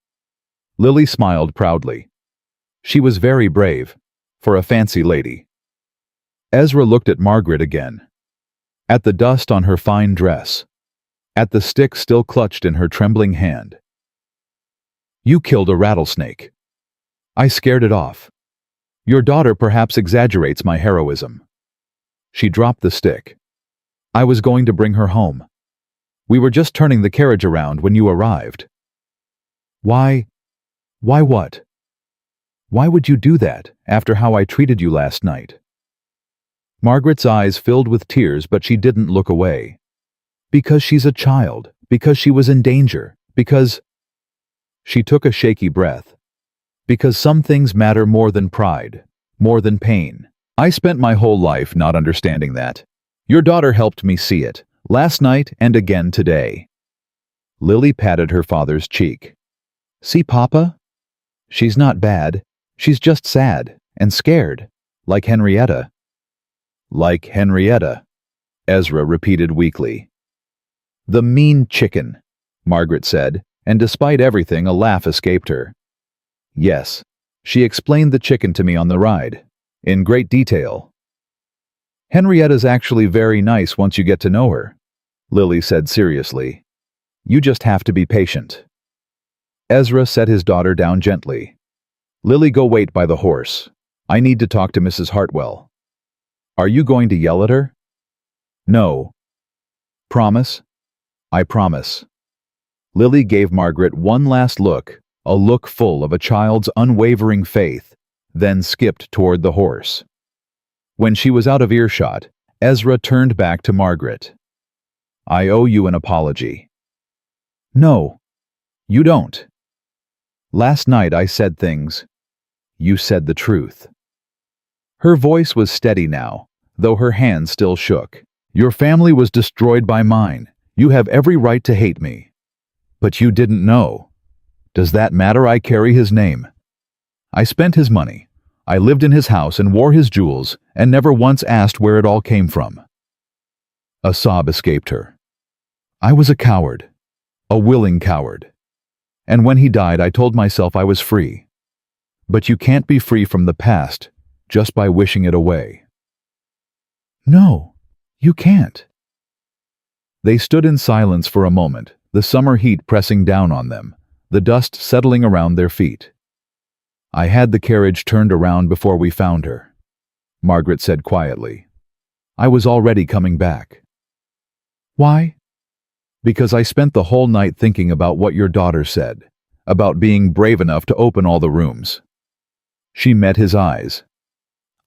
Speaker 1: Lily smiled proudly. She was very brave, for a fancy lady. Ezra looked at Margaret again. At the dust on her fine dress. At the stick still clutched in her trembling hand. "You killed a rattlesnake. I scared it off. Your daughter perhaps exaggerates my heroism." She dropped the stick. "I was going to bring her home. We were just turning the carriage around when you arrived." Why what? Why would you do that, after how I treated you last night?" Margaret's eyes filled with tears, but she didn't look away. "Because she's a child, because she was in danger, because—" She took a shaky breath. "Because some things matter more than pride, more than pain. I spent my whole life not understanding that. Your daughter helped me see it, last night and again today." Lily patted her father's cheek. "See, Papa? She's not bad. She's just sad and scared, like Henrietta." "Like Henrietta," Ezra repeated weakly. "The mean chicken," Margaret said, and despite everything, a laugh escaped her. "Yes, she explained the chicken to me on the ride, in great detail." "Henrietta's actually very nice once you get to know her," Lily said seriously. "You just have to be patient." Ezra set his daughter down gently. "Lily, go wait by the horse. I need to talk to Mrs. Hartwell." "Are you going to yell at her?" "No." "Promise?" "I promise." Lily gave Margaret one last look, a look full of a child's unwavering faith, then skipped toward the horse. When she was out of earshot, Ezra turned back to Margaret. "I owe you an apology." "No, you don't. Last night I said things. You said the truth." Her voice was steady now, though her hand still shook. "Your family was destroyed by mine. You have every right to hate me. But you didn't know. Does that matter? I carry his name. I spent his money. I lived in his house and wore his jewels and never once asked where it all came from." A sob escaped her. "I was a coward, a willing coward. And when he died, I told myself I was free. But you can't be free from the past just by wishing it away." "No, you can't." They stood in silence for a moment, the summer heat pressing down on them, the dust settling around their feet. "I had the carriage turned around before we found her," Margaret said quietly. "I was already coming back." "Why?" "Because I spent the whole night thinking about what your daughter said, about being brave enough to open all the rooms." She met his eyes.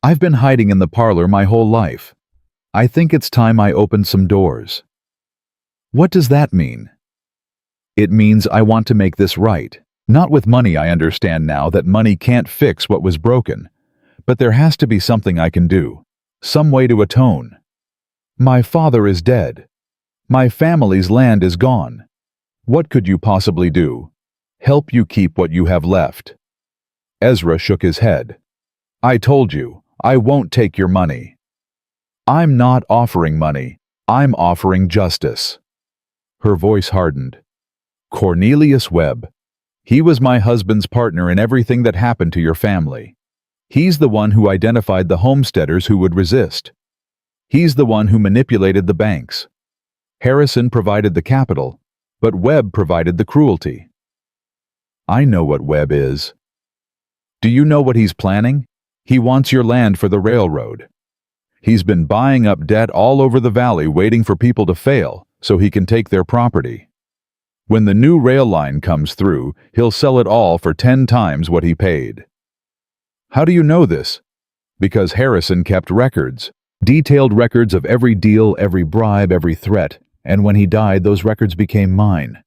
Speaker 1: "I've been hiding in the parlor my whole life. I think it's time I opened some doors." "What does that mean?" "It means I want to make this right. Not with money. I understand now that money can't fix what was broken. But there has to be something I can do, some way to atone. My father is dead. My family's land is gone. What could you possibly do? Help you keep what you have left?" Ezra shook his head. "I told you, I won't take your money." "I'm not offering money. I'm offering justice." Her voice hardened. "Cornelius Webb. He was my husband's partner in everything that happened to your family. He's the one who identified the homesteaders who would resist. He's the one who manipulated the banks. Harrison provided the capital, but Webb provided the cruelty." "I know what Webb is." "Do you know what he's planning? He wants your land for the railroad. He's been buying up debt all over the valley, waiting for people to fail so he can take their property. When the new rail line comes through, he'll sell it all for 10 times what he paid." "How do you know this?" "Because Harrison kept records, detailed records of every deal, every bribe, every threat, and when he died, those records became mine."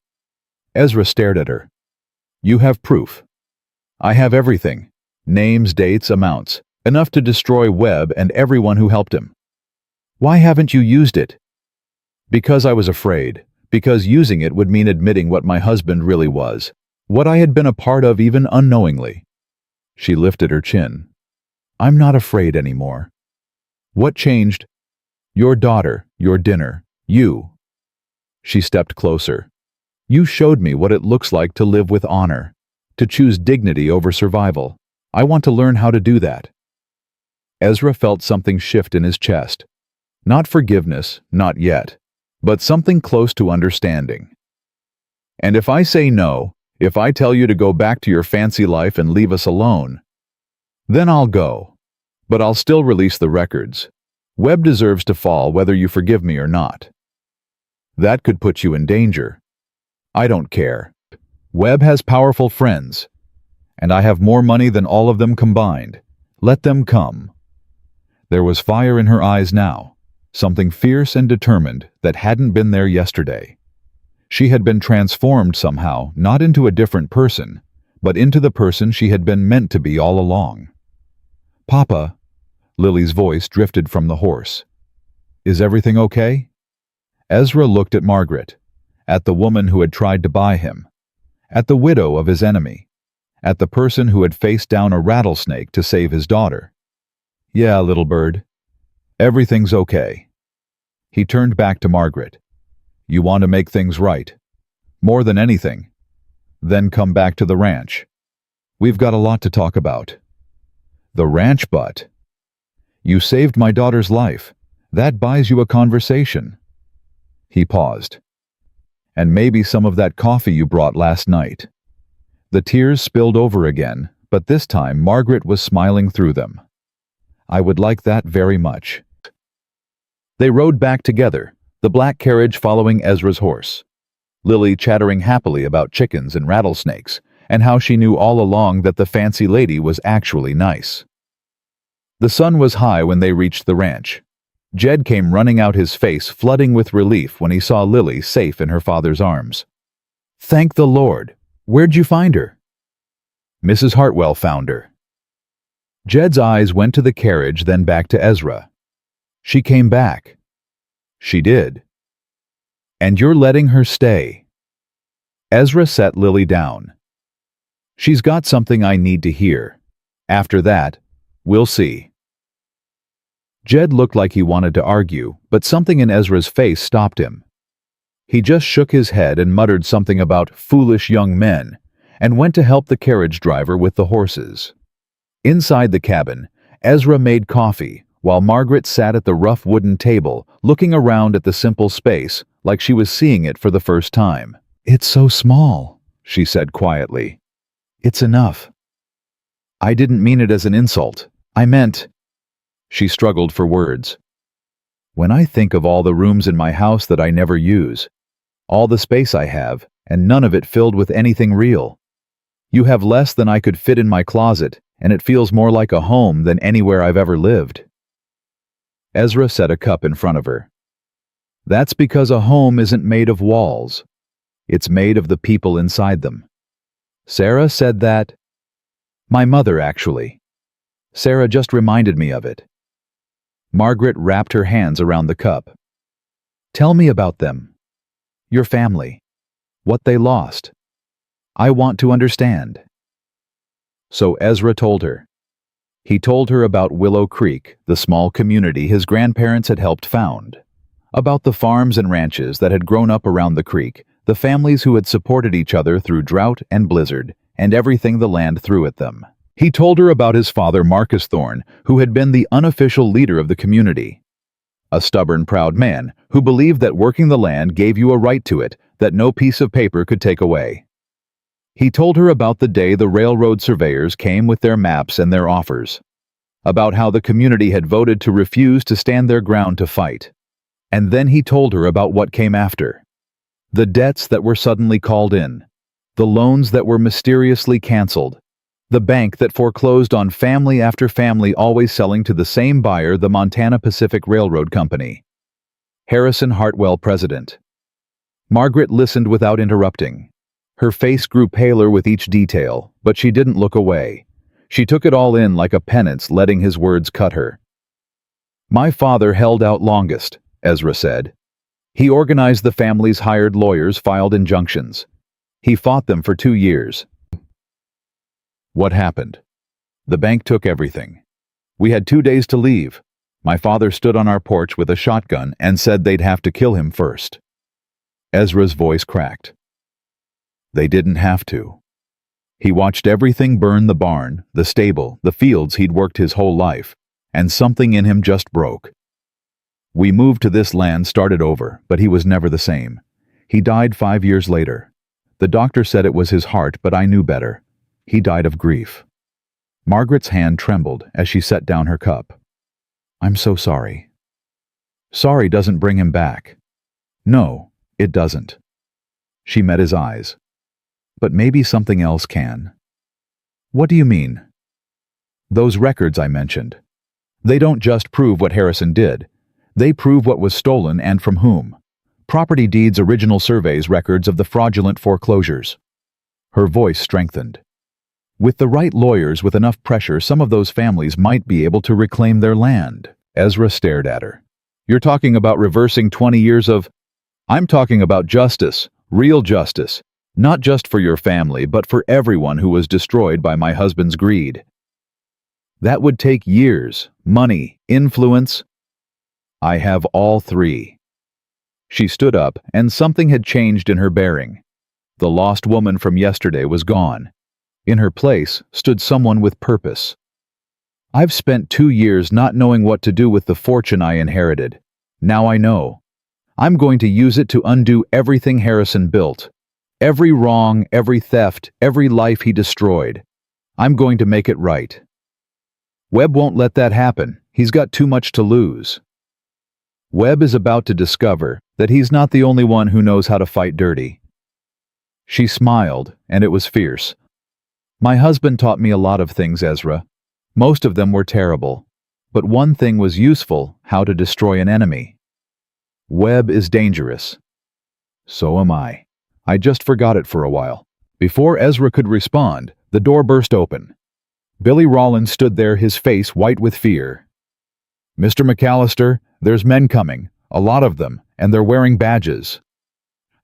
Speaker 1: Ezra stared at her. "You have proof." "I have everything. Names, dates, amounts. enough to destroy Webb and everyone who helped him. Why haven't you used it? Because I was afraid. Because using it would mean admitting what my husband really was. What I had been a part of even unknowingly. She lifted her chin. I'm not afraid anymore. What changed? Your daughter, your dinner, you. She stepped closer. You showed me what it looks like to live with honor, to choose dignity over survival. I want to learn how to do that. Ezra felt something shift in his chest. Not forgiveness, not yet, but something close to understanding. And if I say no, if I tell you to go back to your fancy life and leave us alone, then I'll go. But I'll still release the records. Webb deserves to fall whether you forgive me or not. That could put you in danger. I don't care. Webb has powerful friends, and I have more money than all of them combined. Let them come. There was fire in her eyes now, something fierce and determined that hadn't been there yesterday. She had been transformed somehow, not into a different person, but into the person she had been meant to be all along. Papa, Lily's voice drifted from the horse. Is everything okay? Ezra looked at Margaret, at the woman who had tried to buy him, at the widow of his enemy, at the person who had faced down a rattlesnake to save his daughter. Yeah, little bird. Everything's okay. He turned back to Margaret. You want to make things right. More than anything. Then come back to the ranch. We've got a lot to talk about. The ranch, but... You saved my daughter's life. That buys you a conversation. He paused. And maybe some of that coffee you brought last night. The tears spilled over again, but this time Margaret was smiling through them. I would like that very much. They rode back together, the black carriage following Ezra's horse. Lily chattering happily about chickens and rattlesnakes, and how she knew all along that the fancy lady was actually nice. The sun was high when they reached the ranch. Jed came running out, his face flooding with relief when he saw Lily safe in her father's arms. Thank the Lord. Where'd you find her? Mrs. Hartwell found her. Jed's eyes went to the carriage, then back to Ezra. She came back. She did. And you're letting her stay. Ezra set Lily down. She's got something I need to hear. After that, we'll see. Jed looked like he wanted to argue, but something in Ezra's face stopped him. He just shook his head and muttered something about foolish young men, and went to help the carriage driver with the horses. Inside the cabin, Ezra made coffee, while Margaret sat at the rough wooden table, looking around at the simple space like she was seeing it for the first time. It's so small, she said quietly. It's enough. I didn't mean it as an insult. I meant... She struggled for words. When I think of all the rooms in my house that I never use, all the space I have, and none of it filled with anything real. You have less than I could fit in my closet, and it feels more like a home than anywhere I've ever lived. Ezra set a cup in front of her. That's because a home isn't made of walls. It's made of the people inside them. Sarah said that. My mother, actually. Sarah just reminded me of it. Margaret wrapped her hands around the cup. Tell me about them. Your family. What they lost. I want to understand. So Ezra told her. He told her about Willow Creek, the small community his grandparents had helped found. About the farms and ranches that had grown up around the creek, the families who had supported each other through drought and blizzard, and everything the land threw at them. He told her about his father, Marcus Thorne, who had been the unofficial leader of the community. A stubborn, proud man who believed that working the land gave you a right to it that no piece of paper could take away. He told her about the day the railroad surveyors came with their maps and their offers, about how the community had voted to refuse to stand their ground to fight. And then he told her about what came after. The debts that were suddenly called in, the loans that were mysteriously canceled, the bank that foreclosed on family after family, always selling to the same buyer, the Montana Pacific Railroad Company. Harrison Hartwell, president. Margaret listened without interrupting. Her face grew paler with each detail, but she didn't look away. She took it all in like a penance, letting his words cut her. My father held out longest, Ezra said. He organized the family's hired lawyers, filed injunctions. He fought them for 2 years. What happened? The bank took everything. We had 2 days to leave. My father stood on our porch with a shotgun and said they'd have to kill him first. Ezra's voice cracked. They didn't have to. He watched everything burn: the barn, the stable, the fields he'd worked his whole life, and something in him just broke. We moved to this land, started over, but he was never the same. He died 5 years later. The doctor said it was his heart, but I knew better. He died of grief. Margaret's hand trembled as she set down her cup. I'm so sorry. Sorry doesn't bring him back. No, it doesn't. She met his eyes. But maybe something else can. What do you mean? Those records I mentioned. They don't just prove what Harrison did. They prove what was stolen and from whom. Property deeds, original surveys, records of the fraudulent foreclosures. Her voice strengthened. With the right lawyers, with enough pressure, some of those families might be able to reclaim their land. Ezra stared at her. You're talking about reversing 20 years of... I'm talking about justice, real justice, not just for your family, but for everyone who was destroyed by my husband's greed. That would take years, money, influence. I have all 3. She stood up, and something had changed in her bearing. The lost woman from yesterday was gone. In her place stood someone with purpose. I've spent 2 years not knowing what to do with the fortune I inherited. Now I know. I'm going to use it to undo everything Harrison built. Every wrong, every theft, every life he destroyed. I'm going to make it right. Webb won't let that happen. He's got too much to lose. Webb is about to discover that he's not the only one who knows how to fight dirty. She smiled, and it was fierce. My husband taught me a lot of things, Ezra. Most of them were terrible. But one thing was useful: how to destroy an enemy. Webb is dangerous. So am I. I just forgot it for a while. Before Ezra could respond, the door burst open. Billy Rollins stood there, his face white with fear. Mr. McAllister, there's men coming, a lot of them, and they're wearing badges.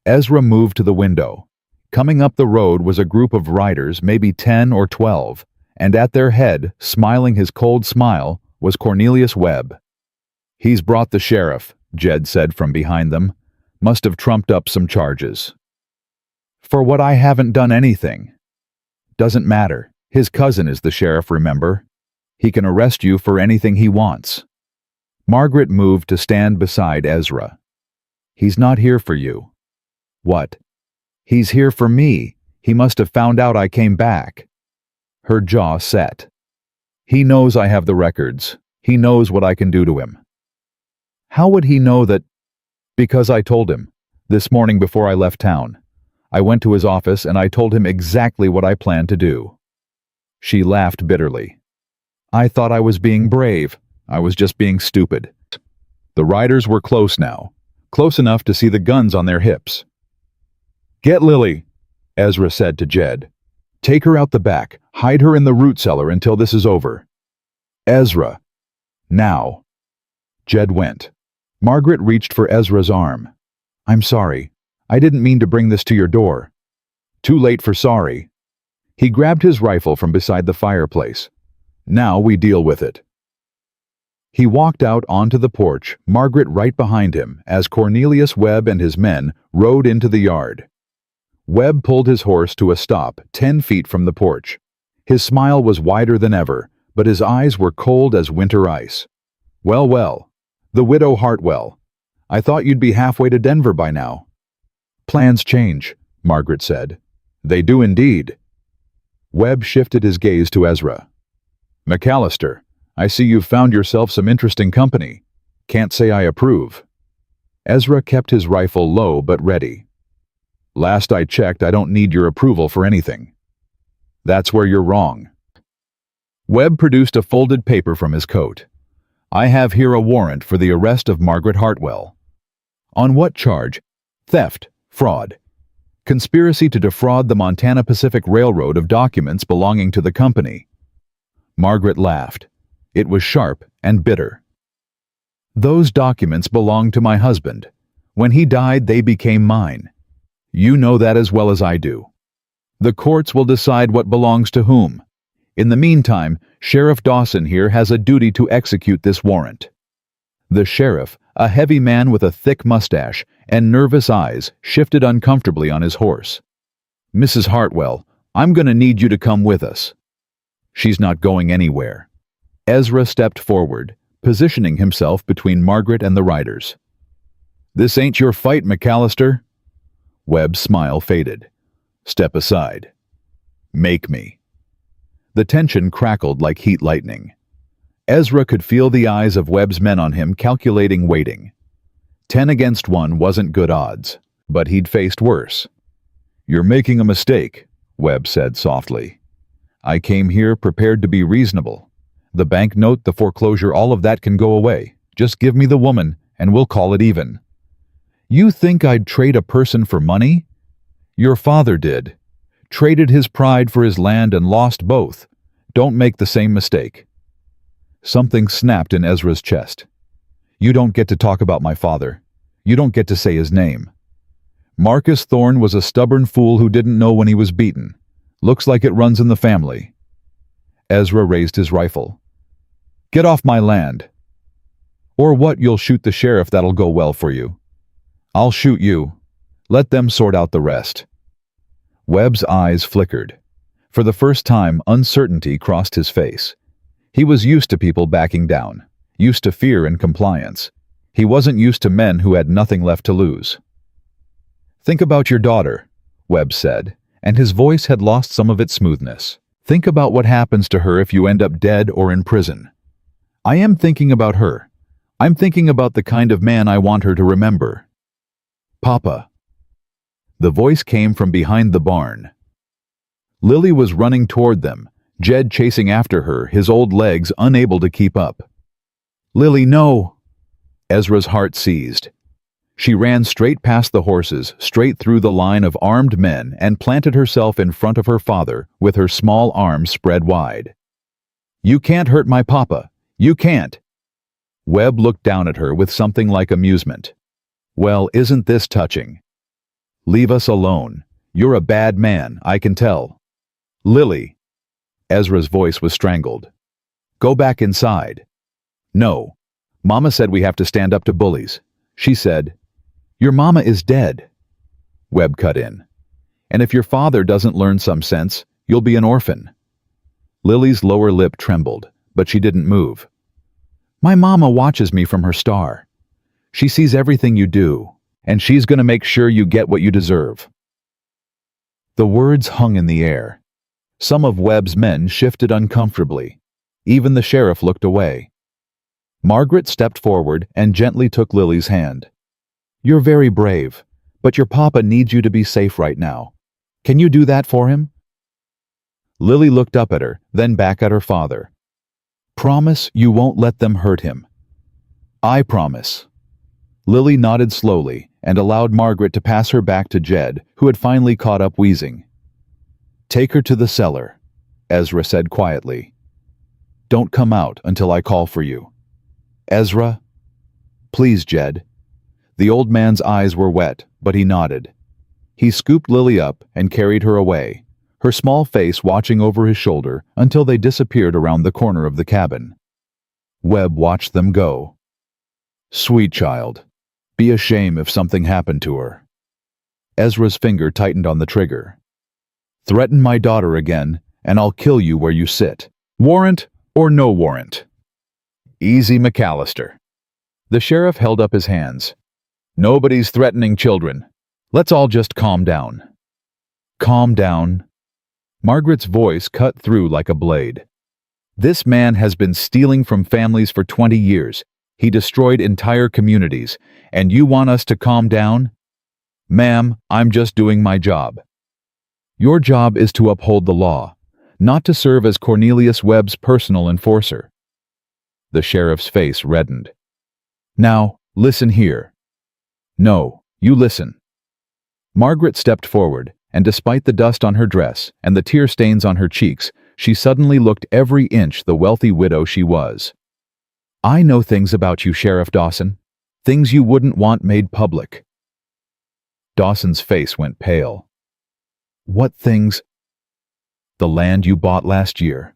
Speaker 1: Ezra moved to the window. Coming up the road was a group of riders, maybe 10 or 12, and at their head, smiling his cold smile, was Cornelius Webb. He's brought the sheriff, Jed said from behind them. Must have trumped up some charges. For what? I haven't done anything. Doesn't matter. His cousin is the sheriff, remember? He can arrest you for anything he wants. Margaret moved to stand beside Ezra. He's not here for you. What? He's here for me. He must have found out I came back. Her jaw set. He knows I have the records. He knows what I can do to him. How would he know that? Because I told him. This morning before I left town. I went to his office and I told him exactly what I planned to do. She laughed bitterly. I thought I was being brave. I was just being stupid. The riders were close now. Close enough to see the guns on their hips. Get Lily, Ezra said to Jed. Take her out the back. Hide her in the root cellar until this is over. Ezra. Now. Jed went. Margaret reached for Ezra's arm. I'm sorry. I didn't mean to bring this to your door. Too late for sorry. He grabbed his rifle from beside the fireplace. Now we deal with it. He walked out onto the porch, Margaret right behind him, as Cornelius Webb and his men rode into the yard. Webb pulled his horse to a stop 10 feet from the porch. His smile was wider than ever, but his eyes were cold as winter ice. Well, well, the widow Hartwell. I thought you'd be halfway to Denver by now. Plans change, Margaret said. They do indeed. Webb shifted his gaze to Ezra. McAllister, I see you've found yourself some interesting company. Can't say I approve. Ezra kept his rifle low but ready. Last I checked, I don't need your approval for anything. That's where you're wrong. Webb produced a folded paper from his coat. I have here a warrant for the arrest of Margaret Hartwell. On what charge? Theft, fraud. Conspiracy to defraud the Montana Pacific Railroad of documents belonging to the company. Margaret laughed. It was sharp and bitter. Those documents belonged to my husband. When he died, they became mine. You know that as well as I do. The courts will decide what belongs to whom. In the meantime, Sheriff Dawson here has a duty to execute this warrant. The sheriff, a heavy man with a thick mustache and nervous eyes, shifted uncomfortably on his horse. Mrs. Hartwell, I'm going to need you to come with us. She's not going anywhere. Ezra stepped forward, positioning himself between Margaret and the riders. This ain't your fight, McAllister. Webb's smile faded. Step aside. Make me. The tension crackled like heat lightning. Ezra could feel the eyes of Webb's men on him calculating waiting. 10 against 1 wasn't good odds, but he'd faced worse. You're making a mistake, Webb said softly. I came here prepared to be reasonable. The banknote, the foreclosure, all of that can go away. Just give me the woman, and we'll call it even. You think I'd trade a person for money? Your father did. Traded his pride for his land and lost both. Don't make the same mistake. Something snapped in Ezra's chest. You don't get to talk about my father. You don't get to say his name. Marcus Thorne was a stubborn fool who didn't know when he was beaten. Looks like it runs in the family. Ezra raised his rifle. Get off my land. Or what, you'll shoot the sheriff, that'll go well for you. I'll shoot you. Let them sort out the rest. Webb's eyes flickered. For the first time, uncertainty crossed his face. He was used to people backing down, used to fear and compliance. He wasn't used to men who had nothing left to lose. Think about your daughter, Webb said, and his voice had lost some of its smoothness. Think about what happens to her if you end up dead or in prison. I am thinking about her. I'm thinking about the kind of man I want her to remember. Papa. The voice came from behind the barn. Lily was running toward them, Jed chasing after her, his old legs unable to keep up. Lily, no! Ezra's heart seized. She ran straight past the horses, straight through the line of armed men, and planted herself in front of her father with her small arms spread wide. You can't hurt my papa. You can't. Webb looked down at her with something like amusement. Well, isn't this touching? Leave us alone. You're a bad man, I can tell. Lily. Ezra's voice was strangled. Go back inside. No. Mama said we have to stand up to bullies. She said, Your mama is dead. Webb cut in. And if your father doesn't learn some sense, you'll be an orphan. Lily's lower lip trembled, but she didn't move. My mama watches me from her star. She sees everything you do, and she's going to make sure you get what you deserve. The words hung in the air. Some of Webb's men shifted uncomfortably. Even the sheriff looked away. Margaret stepped forward and gently took Lily's hand. You're very brave, but your papa needs you to be safe right now. Can you do that for him? Lily looked up at her, then back at her father. Promise you won't let them hurt him. I promise. Lily nodded slowly and allowed Margaret to pass her back to Jed, who had finally caught up wheezing. Take her to the cellar, Ezra said quietly. Don't come out until I call for you. Ezra? Please, Jed. The old man's eyes were wet, but he nodded. He scooped Lily up and carried her away, her small face watching over his shoulder until they disappeared around the corner of the cabin. Webb watched them go. Sweet child. Be a shame if something happened to her. Ezra's finger tightened on the trigger. Threaten my daughter again, and I'll kill you where you sit. Warrant or no warrant? Easy, McAllister. The sheriff held up his hands. Nobody's threatening children. Let's all just calm down. Calm down. Margaret's voice cut through like a blade. This man has been stealing from families for 20 years. He destroyed entire communities, and you want us to calm down? Ma'am, I'm just doing my job. Your job is to uphold the law, not to serve as Cornelius Webb's personal enforcer. The sheriff's face reddened. Now, listen here. No, you listen. Margaret stepped forward, and despite the dust on her dress and the tear stains on her cheeks, She suddenly looked every inch the wealthy widow she was. "I know things about you, Sheriff Dawson. Things you wouldn't want made public." Dawson's face went pale. "What things?" "The land you bought last year.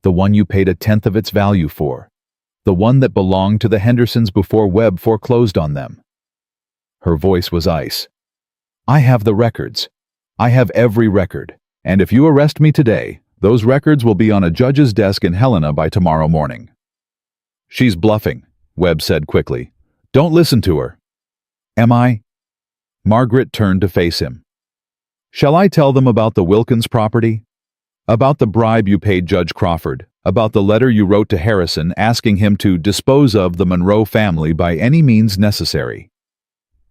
Speaker 1: The one you paid a tenth of its value for. The one that belonged to the Hendersons before Webb foreclosed on them." Her voice was ice. "I have the records. I have every record. And if you arrest me today, those records will be on a judge's desk in Helena by tomorrow morning." "She's bluffing," Webb said quickly. "Don't listen to her." "Am I?" Margaret turned to face him. "Shall I tell them about the Wilkins property? About the bribe you paid Judge Crawford? About the letter you wrote to Harrison asking him to dispose of the Monroe family by any means necessary?"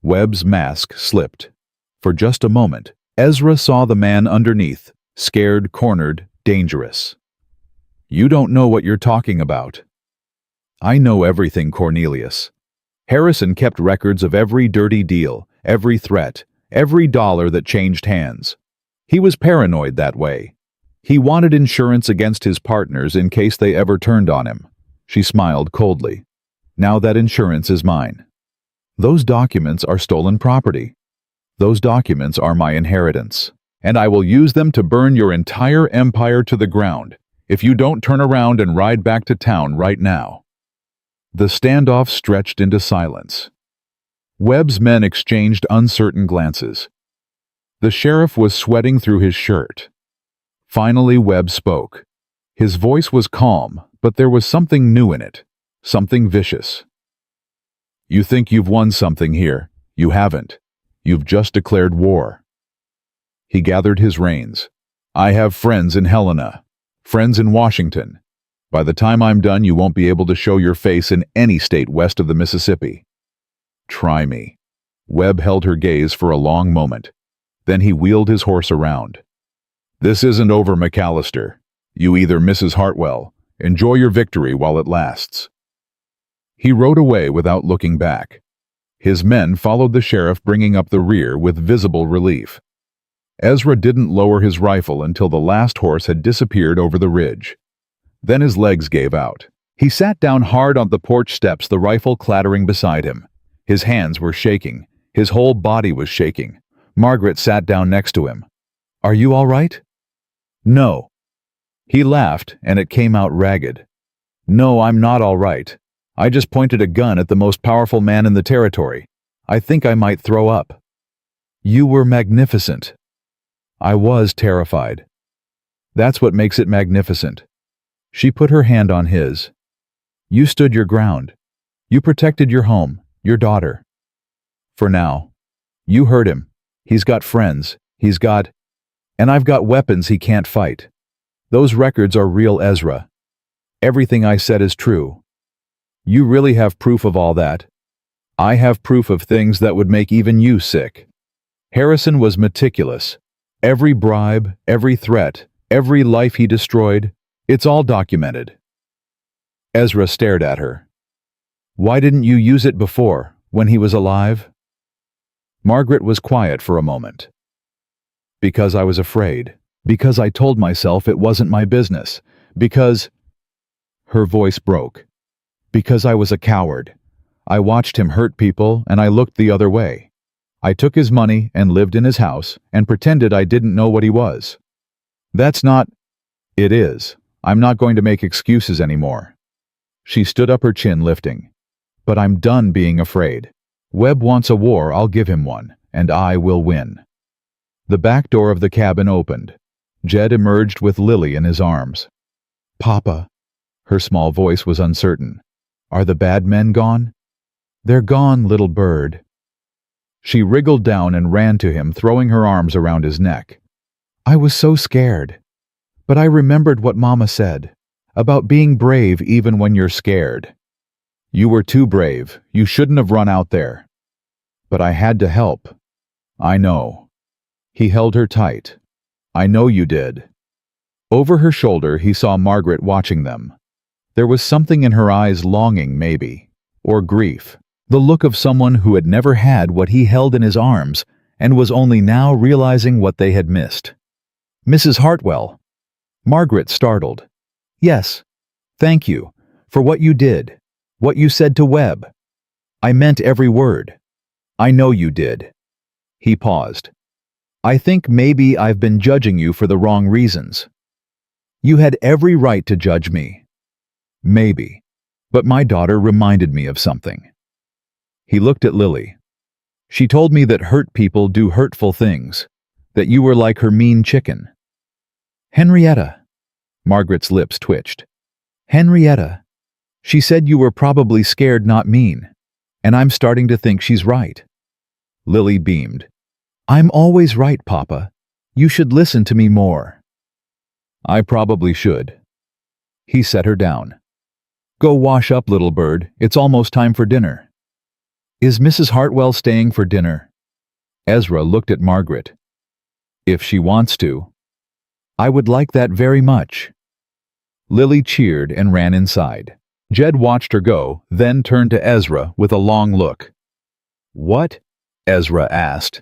Speaker 1: Webb's mask slipped. For just a moment, Ezra saw the man underneath, scared, cornered, dangerous. "You don't know what you're talking about." "I know everything, Cornelius. Harrison kept records of every dirty deal, every threat, every dollar that changed hands. He was paranoid that way. He wanted insurance against his partners in case they ever turned on him." She smiled coldly. "Now that insurance is mine. Those documents are stolen property. Those documents are my inheritance, and I will use them to burn your entire empire to the ground if you don't turn around and ride back to town right now." The standoff stretched into silence. Webb's men exchanged uncertain glances. The sheriff was sweating through his shirt. Finally, Webb spoke. His voice was calm, but there was something new in it, something vicious. "You think you've won something here. You haven't. You've just declared war." He gathered his reins. "I have friends in Helena, friends in Washington. By the time I'm done, you won't be able to show your face in any state west of the Mississippi. Try me." Webb held her gaze for a long moment. Then he wheeled his horse around. "This isn't over, McAllister. You either, Mrs. Hartwell, enjoy your victory while it lasts." He rode away without looking back. His men followed the sheriff, bringing up the rear with visible relief. Ezra didn't lower his rifle until the last horse had disappeared over the ridge. Then his legs gave out. He sat down hard on the porch steps, the rifle clattering beside him. His hands were shaking. His whole body was shaking. Margaret sat down next to him. "Are you all right?" "No." He laughed, and it came out ragged. "No, I'm not all right. I just pointed a gun at the most powerful man in the territory. I think I might throw up." "You were magnificent." "I was terrified." "That's what makes it magnificent." She put her hand on his. "You stood your ground. You protected your home, your daughter. For now. You hurt him. He's got friends. And I've got weapons he can't fight. Those records are real, Ezra. Everything I said is true. You really have proof of all that. I have proof of things that would make even you sick. Harrison was meticulous. Every bribe, every threat, every life he destroyed, it's all documented." Ezra stared at her. "Why didn't you use it before, when he was alive?" Margaret was quiet for a moment. "Because I was afraid. Because I told myself it wasn't my business. Because—" Her voice broke. "Because I was a coward. I watched him hurt people, and I looked the other way. I took his money and lived in his house and pretended I didn't know what he was. That's not—" "It is. I'm not going to make excuses anymore." She stood up, her chin lifting. "But I'm done being afraid. Webb wants a war, I'll give him one, and I will win." The back door of the cabin opened. Jed emerged with Lily in his arms. "Papa." Her small voice was uncertain. "Are the bad men gone?" "They're gone, little bird." She wriggled down and ran to him, throwing her arms around his neck. "I was so scared. But I remembered what Mama said, about being brave even when you're scared. You were too brave. You shouldn't have run out there. But I had to help. I know." He held her tight. "I know you did." Over her shoulder, he saw Margaret watching them. There was something in her eyes, longing maybe, or grief, the look of someone who had never had what he held in his arms and was only now realizing what they had missed. "Mrs. Hartwell." Margaret startled. Yes, thank you, for what you did, what you said to Webb. I meant every word. I know you did. He paused. I think maybe I've been judging you for the wrong reasons. You had every right to judge me. Maybe. But my daughter reminded me of something. He looked at Lily. She told me that hurt people do hurtful things, that you were like her mean chicken. Henrietta. Margaret's lips twitched. Henrietta. She said you were probably scared, not mean, and I'm starting to think she's right. Lily beamed. I'm always right, Papa. You should listen to me more. I probably should. He set her down. Go wash up, little bird. It's almost time for dinner. Is Mrs. Hartwell staying for dinner? Ezra looked at Margaret. If she wants to. I would like that very much. Lily cheered and ran inside. Jed watched her go, then turned to Ezra with a long look. What? Ezra asked.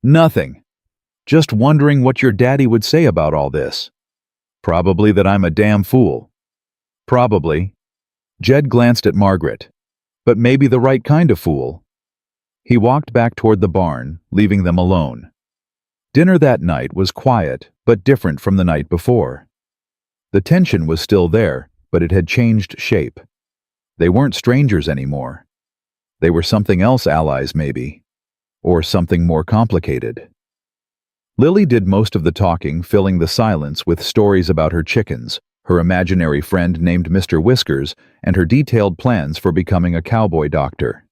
Speaker 1: Nothing. Just wondering what your daddy would say about all this. Probably that I'm a damn fool. Probably. Jed glanced at Margaret. But maybe the right kind of fool. He walked back toward the barn, leaving them alone. Dinner that night was quiet, but different from the night before. The tension was still there, but it had changed shape. They weren't strangers anymore. They were something else, allies maybe. Or something more complicated. Lily did most of the talking, filling the silence with stories about her chickens, her imaginary friend named Mr. Whiskers, and her detailed plans for becoming a cowboy doctor.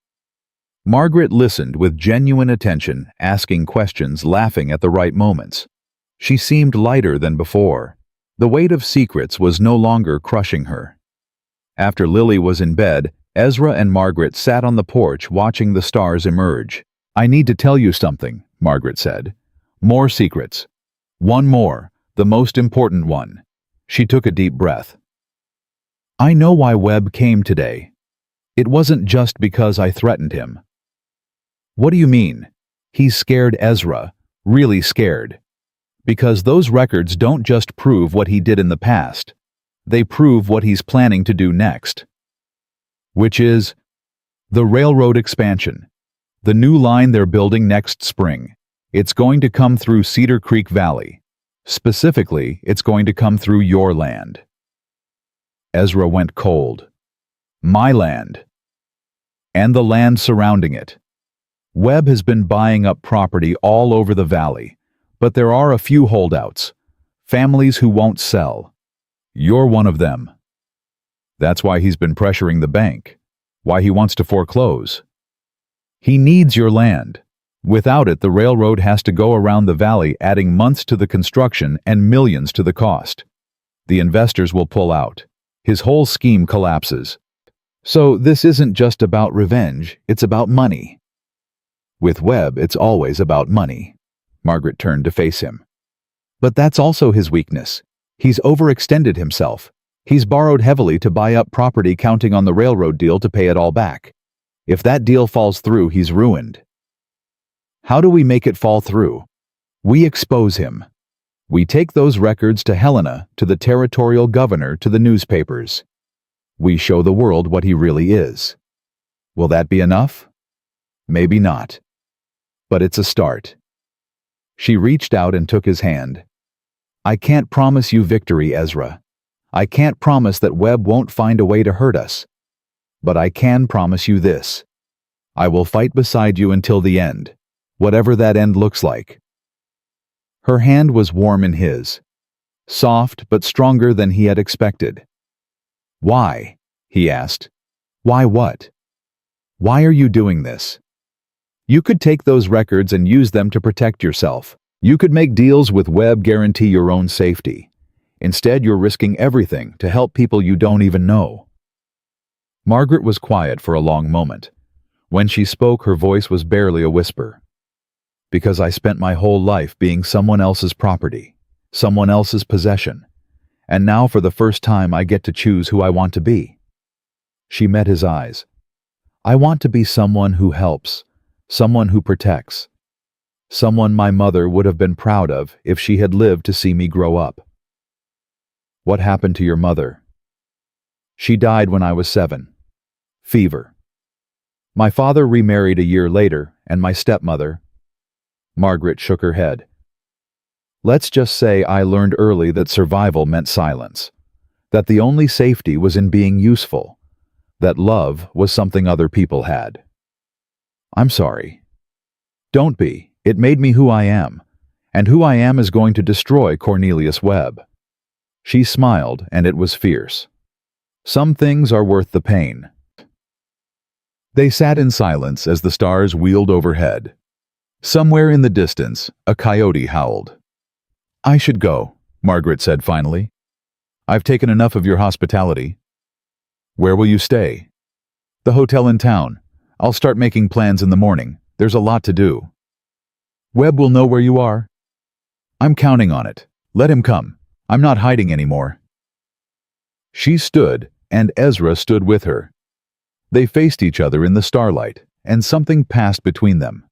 Speaker 1: Margaret listened with genuine attention, asking questions, laughing at the right moments. She seemed lighter than before. The weight of secrets was no longer crushing her. After Lily was in bed, Ezra and Margaret sat on the porch watching the stars emerge. I need to tell you something, Margaret said. More secrets. One more, the most important one. She took a deep breath. I know why Webb came today. It wasn't just because I threatened him. What do you mean? He's scared, Ezra. Really scared. Because those records don't just prove what he did in the past. They prove what he's planning to do next. Which is the railroad expansion. The new line they're building next spring. It's going to come through Cedar Creek Valley. Specifically, it's going to come through your land. Ezra went cold. My land. And the land surrounding it. Webb has been buying up property all over the valley, but there are a few holdouts. Families who won't sell. You're one of them. That's why he's been pressuring the bank. Why he wants to foreclose. He needs your land. Without it, the railroad has to go around the valley, adding months to the construction and millions to the cost. The investors will pull out. His whole scheme collapses. So this isn't just about revenge, it's about money. With Webb, it's always about money. Margaret turned to face him. But that's also his weakness. He's overextended himself. He's borrowed heavily to buy up property, counting on the railroad deal to pay it all back. If that deal falls through, he's ruined. How do we make it fall through? We expose him. We take those records to Helena, to the territorial governor, to the newspapers. We show the world what he really is. Will that be enough? Maybe not. But it's a start. She reached out and took his hand. I can't promise you victory, Ezra. I can't promise that Webb won't find a way to hurt us. But I can promise you this. I will fight beside you until the end, whatever that end looks like. Her hand was warm in his, soft but stronger than he had expected. Why? He asked. Why what? Why are you doing this? You could take those records and use them to protect yourself. You could make deals with Webb, guarantee your own safety. Instead, you're risking everything to help people you don't even know. Margaret was quiet for a long moment. When she spoke, her voice was barely a whisper. Because I spent my whole life being someone else's property, someone else's possession, and now for the first time I get to choose who I want to be. She met his eyes. I want to be someone who helps, someone who protects, someone my mother would have been proud of if she had lived to see me grow up. What happened to your mother? She died when I was 7. Fever. My father remarried a year later, and my stepmother. Margaret shook her head. Let's just say I learned early that survival meant silence, that the only safety was in being useful, that love was something other people had. I'm sorry. Don't be. It made me who I am, and who I am is going to destroy Cornelius Webb. She smiled, and it was fierce. Some things are worth the pain. They sat in silence as the stars wheeled overhead. Somewhere in the distance, a coyote howled. I should go, Margaret said finally. I've taken enough of your hospitality. Where will you stay? The hotel in town. I'll start making plans in the morning. There's a lot to do. Webb will know where you are. I'm counting on it. Let him come. I'm not hiding anymore. She stood, and Ezra stood with her. They faced each other in the starlight, and something passed between them.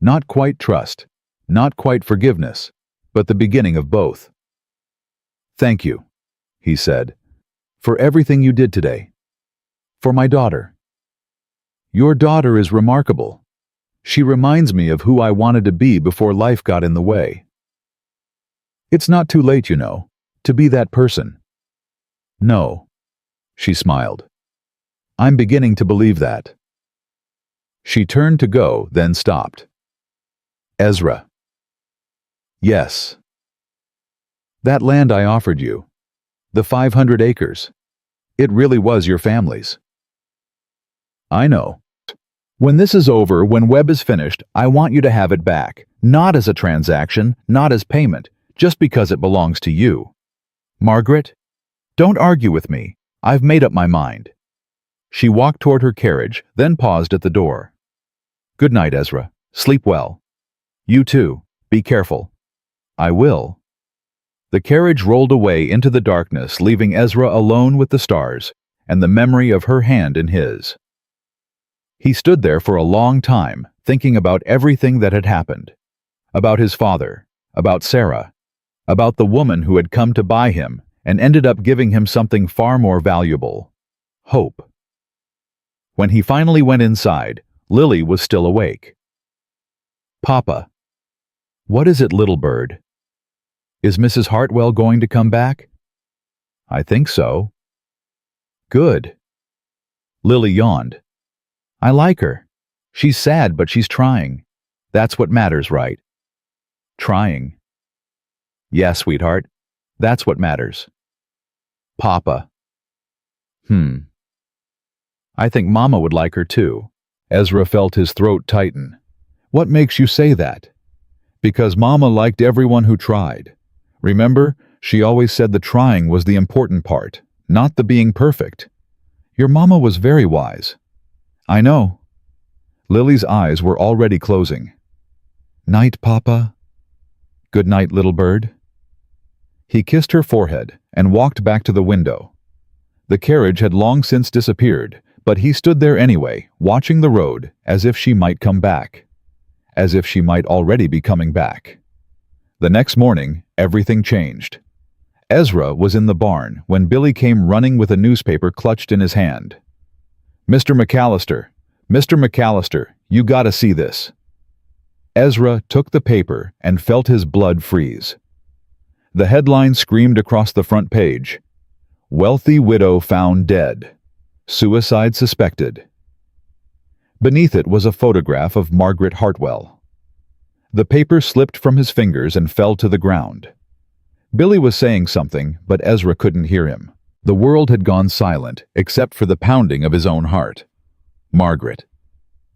Speaker 1: Not quite trust, not quite forgiveness, but the beginning of both. Thank you, he said, for everything you did today. For my daughter. Your daughter is remarkable. She reminds me of who I wanted to be before life got in the way. It's not too late, you know, to be that person. No, she smiled. I'm beginning to believe that. She turned to go, then stopped. Ezra. Yes. That land I offered you, the 500 acres, it really was your family's. I know. When this is over, when Webb is finished, I want you to have it back, not as a transaction, not as payment, just because it belongs to you. Margaret, don't argue with me. I've made up my mind. She walked toward her carriage, then paused at the door. Good night, Ezra. Sleep well. You too. Be careful. I will. The carriage rolled away into the darkness, leaving Ezra alone with the stars and the memory of her hand in his. He stood there for a long time, thinking about everything that had happened. About his father, about Sarah, about the woman who had come to buy him and ended up giving him something far more valuable: hope. When he finally went inside, Lily was still awake. Papa. What is it, little bird? Is Mrs. Hartwell going to come back? I think so. Good. Lily yawned. I like her. She's sad, but she's trying. That's what matters, right? Trying. Yeah, sweetheart. That's what matters. Papa. I think Mama would like her too. Ezra felt his throat tighten. What makes you say that? Because Mama liked everyone who tried. Remember, she always said the trying was the important part, not the being perfect. Your Mama was very wise. I know. Lily's eyes were already closing. Night, Papa. Good night, little bird. He kissed her forehead and walked back to the window. The carriage had long since disappeared, but he stood there anyway, watching the road, as if she might come back. As if she might already be coming back. The next morning, everything changed. Ezra was in the barn when Billy came running with a newspaper clutched in his hand. Mr. McAllister, you gotta see this. Ezra took the paper and felt his blood freeze. The headline screamed across the front page. Wealthy widow found dead. Suicide suspected. Beneath it was a photograph of Margaret Hartwell. The paper slipped from his fingers and fell to the ground. Billy was saying something, but Ezra couldn't hear him. The world had gone silent, except for the pounding of his own heart. Margaret.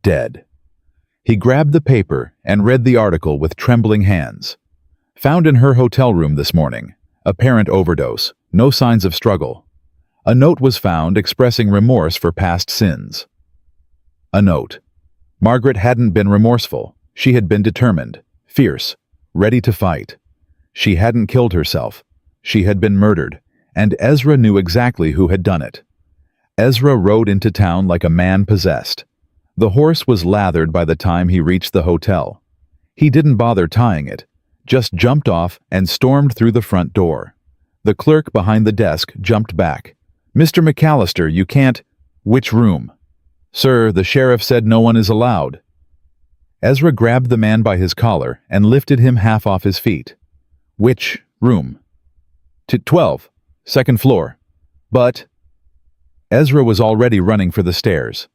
Speaker 1: Dead. He grabbed the paper and read the article with trembling hands. Found in her hotel room this morning. Apparent overdose. No signs of struggle. A note was found expressing remorse for past sins. A note. Margaret hadn't been remorseful. She had been determined, fierce, ready to fight. She hadn't killed herself. She had been murdered, and Ezra knew exactly who had done it. Ezra rode into town like a man possessed. The horse was lathered by the time he reached the hotel. He didn't bother tying it, just jumped off and stormed through the front door. The clerk behind the desk jumped back. "Mr. McAllister, you can't—" "Which room?" "Sir, the sheriff said no one is allowed." Ezra grabbed the man by his collar and lifted him half off his feet. "Which room?" "12, second floor." "But—" Ezra was already running for the stairs.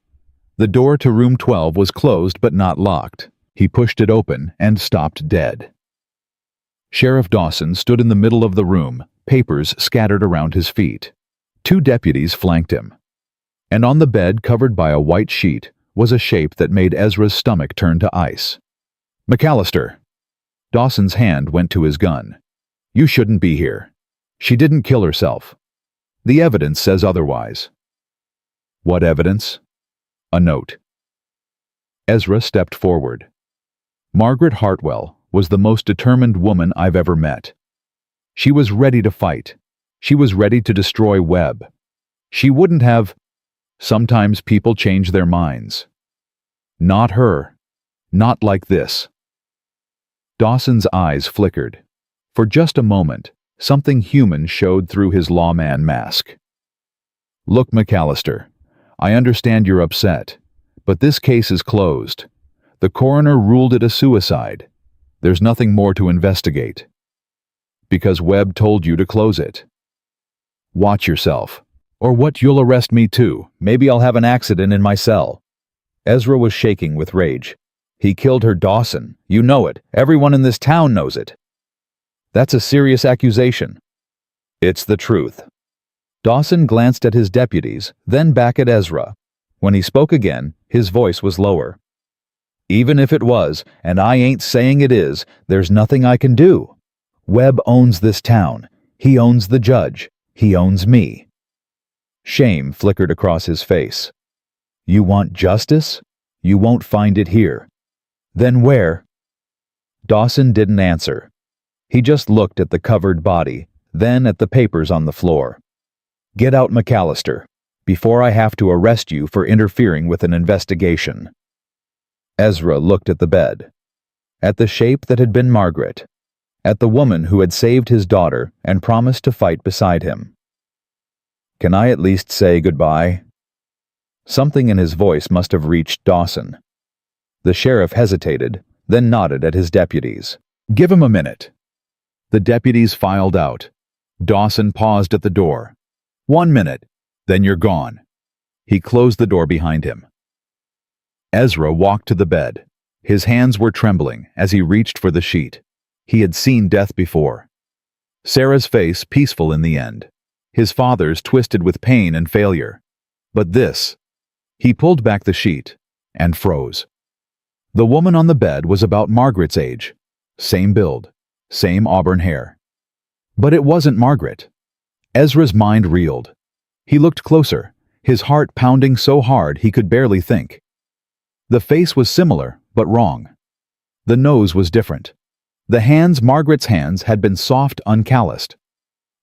Speaker 1: The door to room 12 was closed but not locked. He pushed it open and stopped dead. Sheriff Dawson stood in the middle of the room, papers scattered around his feet. 2 deputies flanked him. And on the bed, covered by a white sheet, was a shape that made Ezra's stomach turn to ice. "McAllister!" Dawson's hand went to his gun. "You shouldn't be here. She didn't kill herself. The evidence says otherwise." "What evidence?" "A note." Ezra stepped forward. Margaret Hartwell was the most determined woman I've ever met. She was ready to fight. She was ready to destroy Webb. She wouldn't have— Sometimes people change their minds. Not her. Not like this. Dawson's eyes flickered. For just a moment, something human showed through his lawman mask. "Look, McAllister, I understand you're upset, but this case is closed. The coroner ruled it a suicide. There's nothing more to investigate. Because Webb told you to close it. Watch yourself. Or what, you'll arrest me too. Maybe I'll have an accident in my cell." Ezra was shaking with rage. "He killed her, Dawson. You know it. Everyone in this town knows it." "That's a serious accusation." "It's the truth." Dawson glanced at his deputies, then back at Ezra. When he spoke again, his voice was lower. "Even if it was, and I ain't saying it is, there's nothing I can do. Webb owns this town. He owns the judge. He owns me." Shame flickered across his face. "You want justice? You won't find it here." "Then where?" Dawson didn't answer. He just looked at the covered body, then at the papers on the floor. "Get out, McAllister, before I have to arrest you for interfering with an investigation." Ezra looked at the bed, at the shape that had been Margaret, at the woman who had saved his daughter and promised to fight beside him. "Can I at least say goodbye?" Something in his voice must have reached Dawson. The sheriff hesitated, then nodded at his deputies. "Give him a minute." The deputies filed out. Dawson paused at the door. "1 minute, then you're gone." He closed the door behind him. Ezra walked to the bed. His hands were trembling as he reached for the sheet. He had seen death before. Sarah's face peaceful in the end. His father's twisted with pain and failure. But this— He pulled back the sheet and froze. The woman on the bed was about Margaret's age. Same build, same auburn hair. But it wasn't Margaret. Ezra's mind reeled. He looked closer, his heart pounding so hard he could barely think. The face was similar, but wrong. The nose was different. The hands, Margaret's hands, had been soft, uncalloused.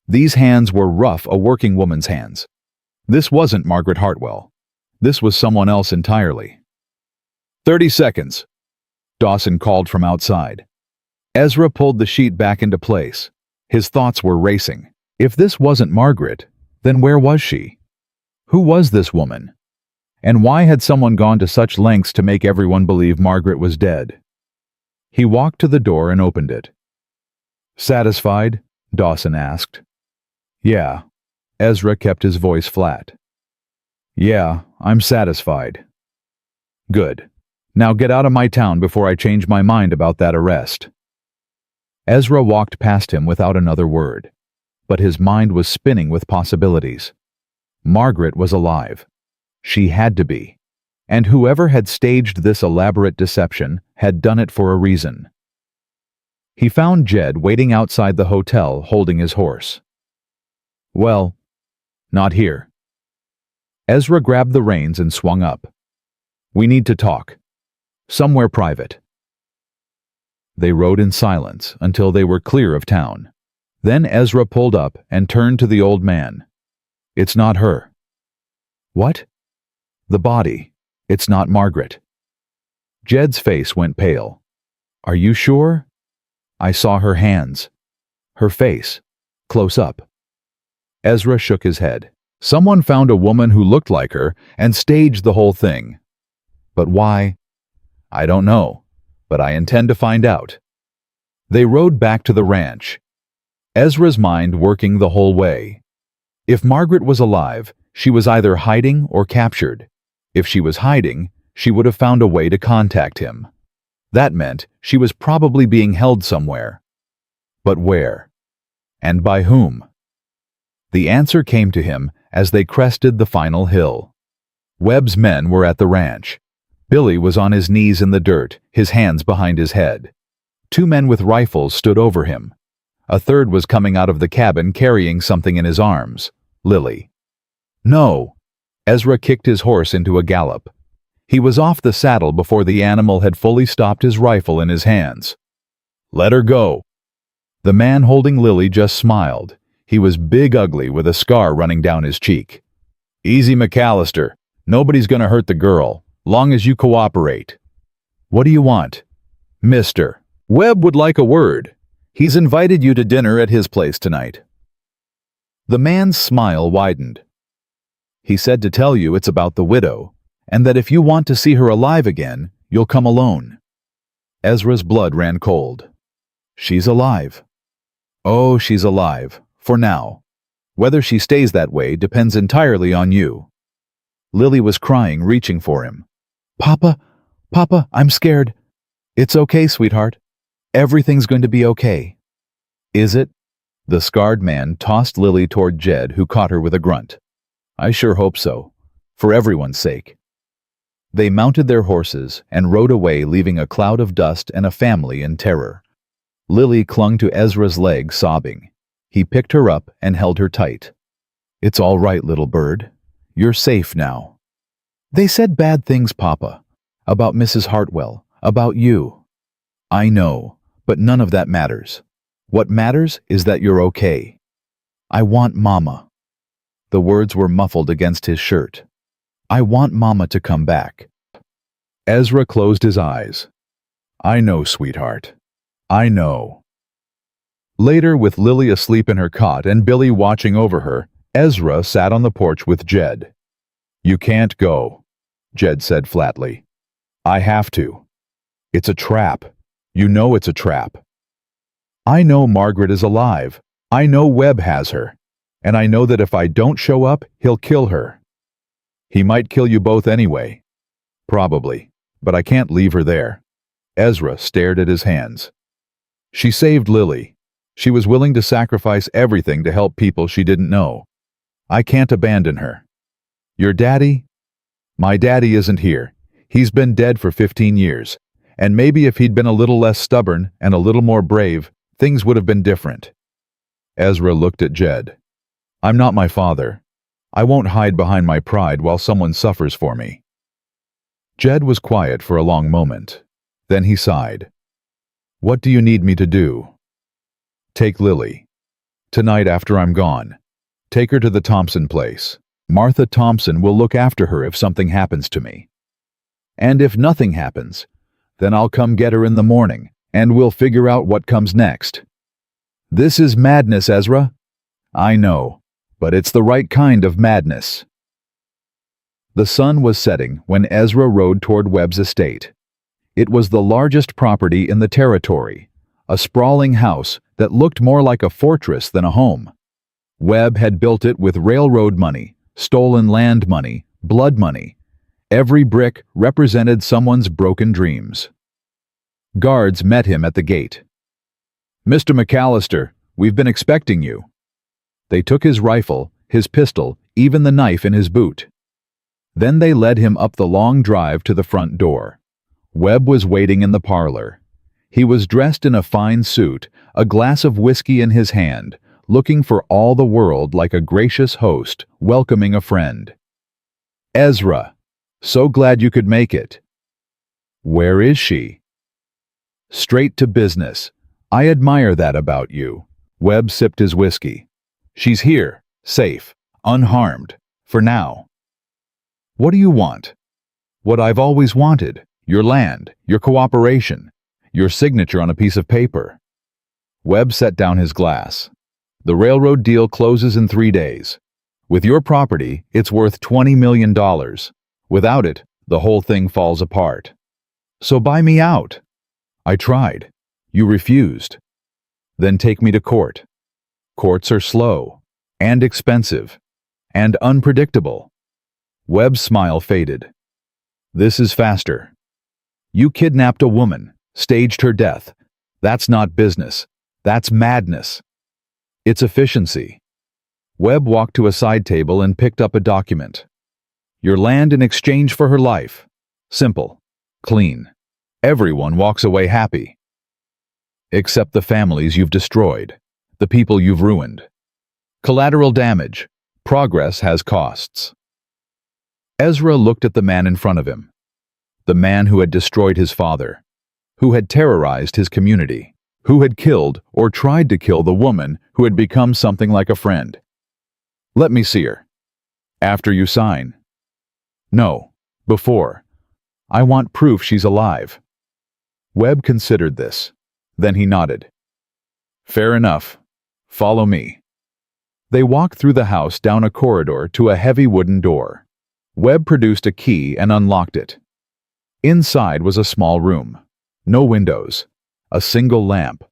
Speaker 1: These hands were rough, a working woman's hands. This wasn't Margaret Hartwell. This was someone else entirely. 30 seconds, Dawson called from outside. Ezra pulled the sheet back into place. His thoughts were racing. If this wasn't Margaret, then where was she? Who was this woman? And why had someone gone to such lengths to make everyone believe Margaret was dead? He walked to the door and opened it. "Satisfied?" Dawson asked. "Yeah." Ezra kept his voice flat. "Yeah, I'm satisfied." "Good. Now get out of my town before I change my mind about that arrest." Ezra walked past him without another word, but his mind was spinning with possibilities. Margaret was alive. She had to be. And whoever had staged this elaborate deception had done it for a reason. He found Jed waiting outside the hotel holding his horse. "Well, not here." Ezra grabbed the reins and swung up. "We need to talk. Somewhere private." They rode in silence until they were clear of town. Then Ezra pulled up and turned to the old man. "It's not her." "What?" "The body. It's not Margaret." Jed's face went pale. "Are you sure?" "I saw her hands. Her face. Close up." Ezra shook his head. Someone found a woman who looked like her and staged the whole thing. But why? I don't know, but I intend to find out. They rode back to the ranch, Ezra's mind working the whole way. If Margaret was alive, she was either hiding or captured. If she was hiding, she would have found a way to contact him. That meant she was probably being held somewhere. But where? And by whom? The answer came to him as they crested the final hill. Webb's men were at the ranch. Billy was on his knees in the dirt, his hands behind his head. Two men with rifles stood over him. A third was coming out of the cabin carrying something in his arms. Lily. No! Ezra kicked his horse into a gallop. He was off the saddle before the animal had fully stopped his rifle in his hands. Let her go. The man holding Lily just smiled. He was big ugly with a scar running down his cheek. Easy, McAllister. Nobody's gonna hurt the girl, long as you cooperate. What do you want? Mister. Webb would like a word. He's invited you to dinner at his place tonight. The man's smile widened. He said to tell you it's about the widow, and that if you want to see her alive again, you'll come alone. Ezra's blood ran cold. She's alive. Oh, she's alive, for now. Whether she stays that way depends entirely on you. Lily was crying, reaching for him. Papa, Papa, I'm scared. It's okay, sweetheart. Everything's going to be okay. Is it? The scarred man tossed Lily toward Jed, who caught her with a grunt. I sure hope so, for everyone's sake. They mounted their horses and rode away, leaving a cloud of dust and a family in terror. Lily clung to Ezra's leg, sobbing. He picked her up and held her tight. It's all right, little bird. You're safe now. They said bad things, Papa. About Mrs. Hartwell, about you. I know, but none of that matters. What matters is that you're okay. I want Mama. The words were muffled against his shirt. I want Mama to come back. Ezra closed his eyes. I know, sweetheart. I know. Later, with Lily asleep in her cot and Billy watching over her, Ezra sat on the porch with Jed. You can't go, Jed said flatly. I have to. It's a trap. You know it's a trap. I know Margaret is alive. I know Webb has her. And I know that if I don't show up, he'll kill her. He might kill you both anyway. Probably. But I can't leave her there. Ezra stared at his hands. She saved Lily. She was willing to sacrifice everything to help people she didn't know. I can't abandon her. Your daddy? My daddy isn't here. He's been dead for 15 years. And maybe if he'd been a little less stubborn and a little more brave, things would have been different. Ezra looked at Jed. I'm not my father. I won't hide behind my pride while someone suffers for me. Jed was quiet for a long moment. Then he sighed. What do you need me to do? Take Lily. Tonight after I'm gone. Take her to the Thompson place. Martha Thompson will look after her if something happens to me. And if nothing happens, then I'll come get her in the morning, and we'll figure out what comes next. This is madness, Ezra. I know, but it's the right kind of madness. The sun was setting when Ezra rode toward Webb's estate. It was the largest property in the territory, a sprawling house that looked more like a fortress than a home. Webb had built it with railroad money, stolen land money, blood money. Every brick represented someone's broken dreams. Guards met him at the gate. Mr. McAllister, we've been expecting you. They took his rifle, his pistol, even the knife in his boot. Then they led him up the long drive to the front door. Webb was waiting in the parlor. He was dressed in a fine suit, a glass of whiskey in his hand, looking for all the world like a gracious host welcoming a friend. Ezra, so glad you could make it. Where is she? Straight to business. I admire that about you. Webb sipped his whiskey. She's here, safe, unharmed, for now. What do you want? What I've always wanted. Your land, your cooperation, your signature on a piece of paper. Webb set down his glass. The railroad deal closes in 3 days. With your property, it's worth $20 million. Without it, the whole thing falls apart. So buy me out. I tried. You refused. Then take me to court. Courts are slow, and expensive, and unpredictable. Webb's smile faded. This is faster. You kidnapped a woman, staged her death. That's not business. That's madness. It's efficiency. Webb walked to a side table and picked up a document. Your land in exchange for her life. Simple. Clean. Everyone walks away happy. Except the families you've destroyed, the people you've ruined. Collateral damage. Progress has costs. Ezra looked at the man in front of him. The man who had destroyed his father, who had terrorized his community, who had killed or tried to kill the woman who had become something like a friend. Let me see her. After you sign. No, before. I want proof she's alive. Webb considered this. Then he nodded. Fair enough. Follow me. They walked through the house down a corridor to a heavy wooden door. Webb produced a key and unlocked it. Inside was a small room. No windows. A single lamp.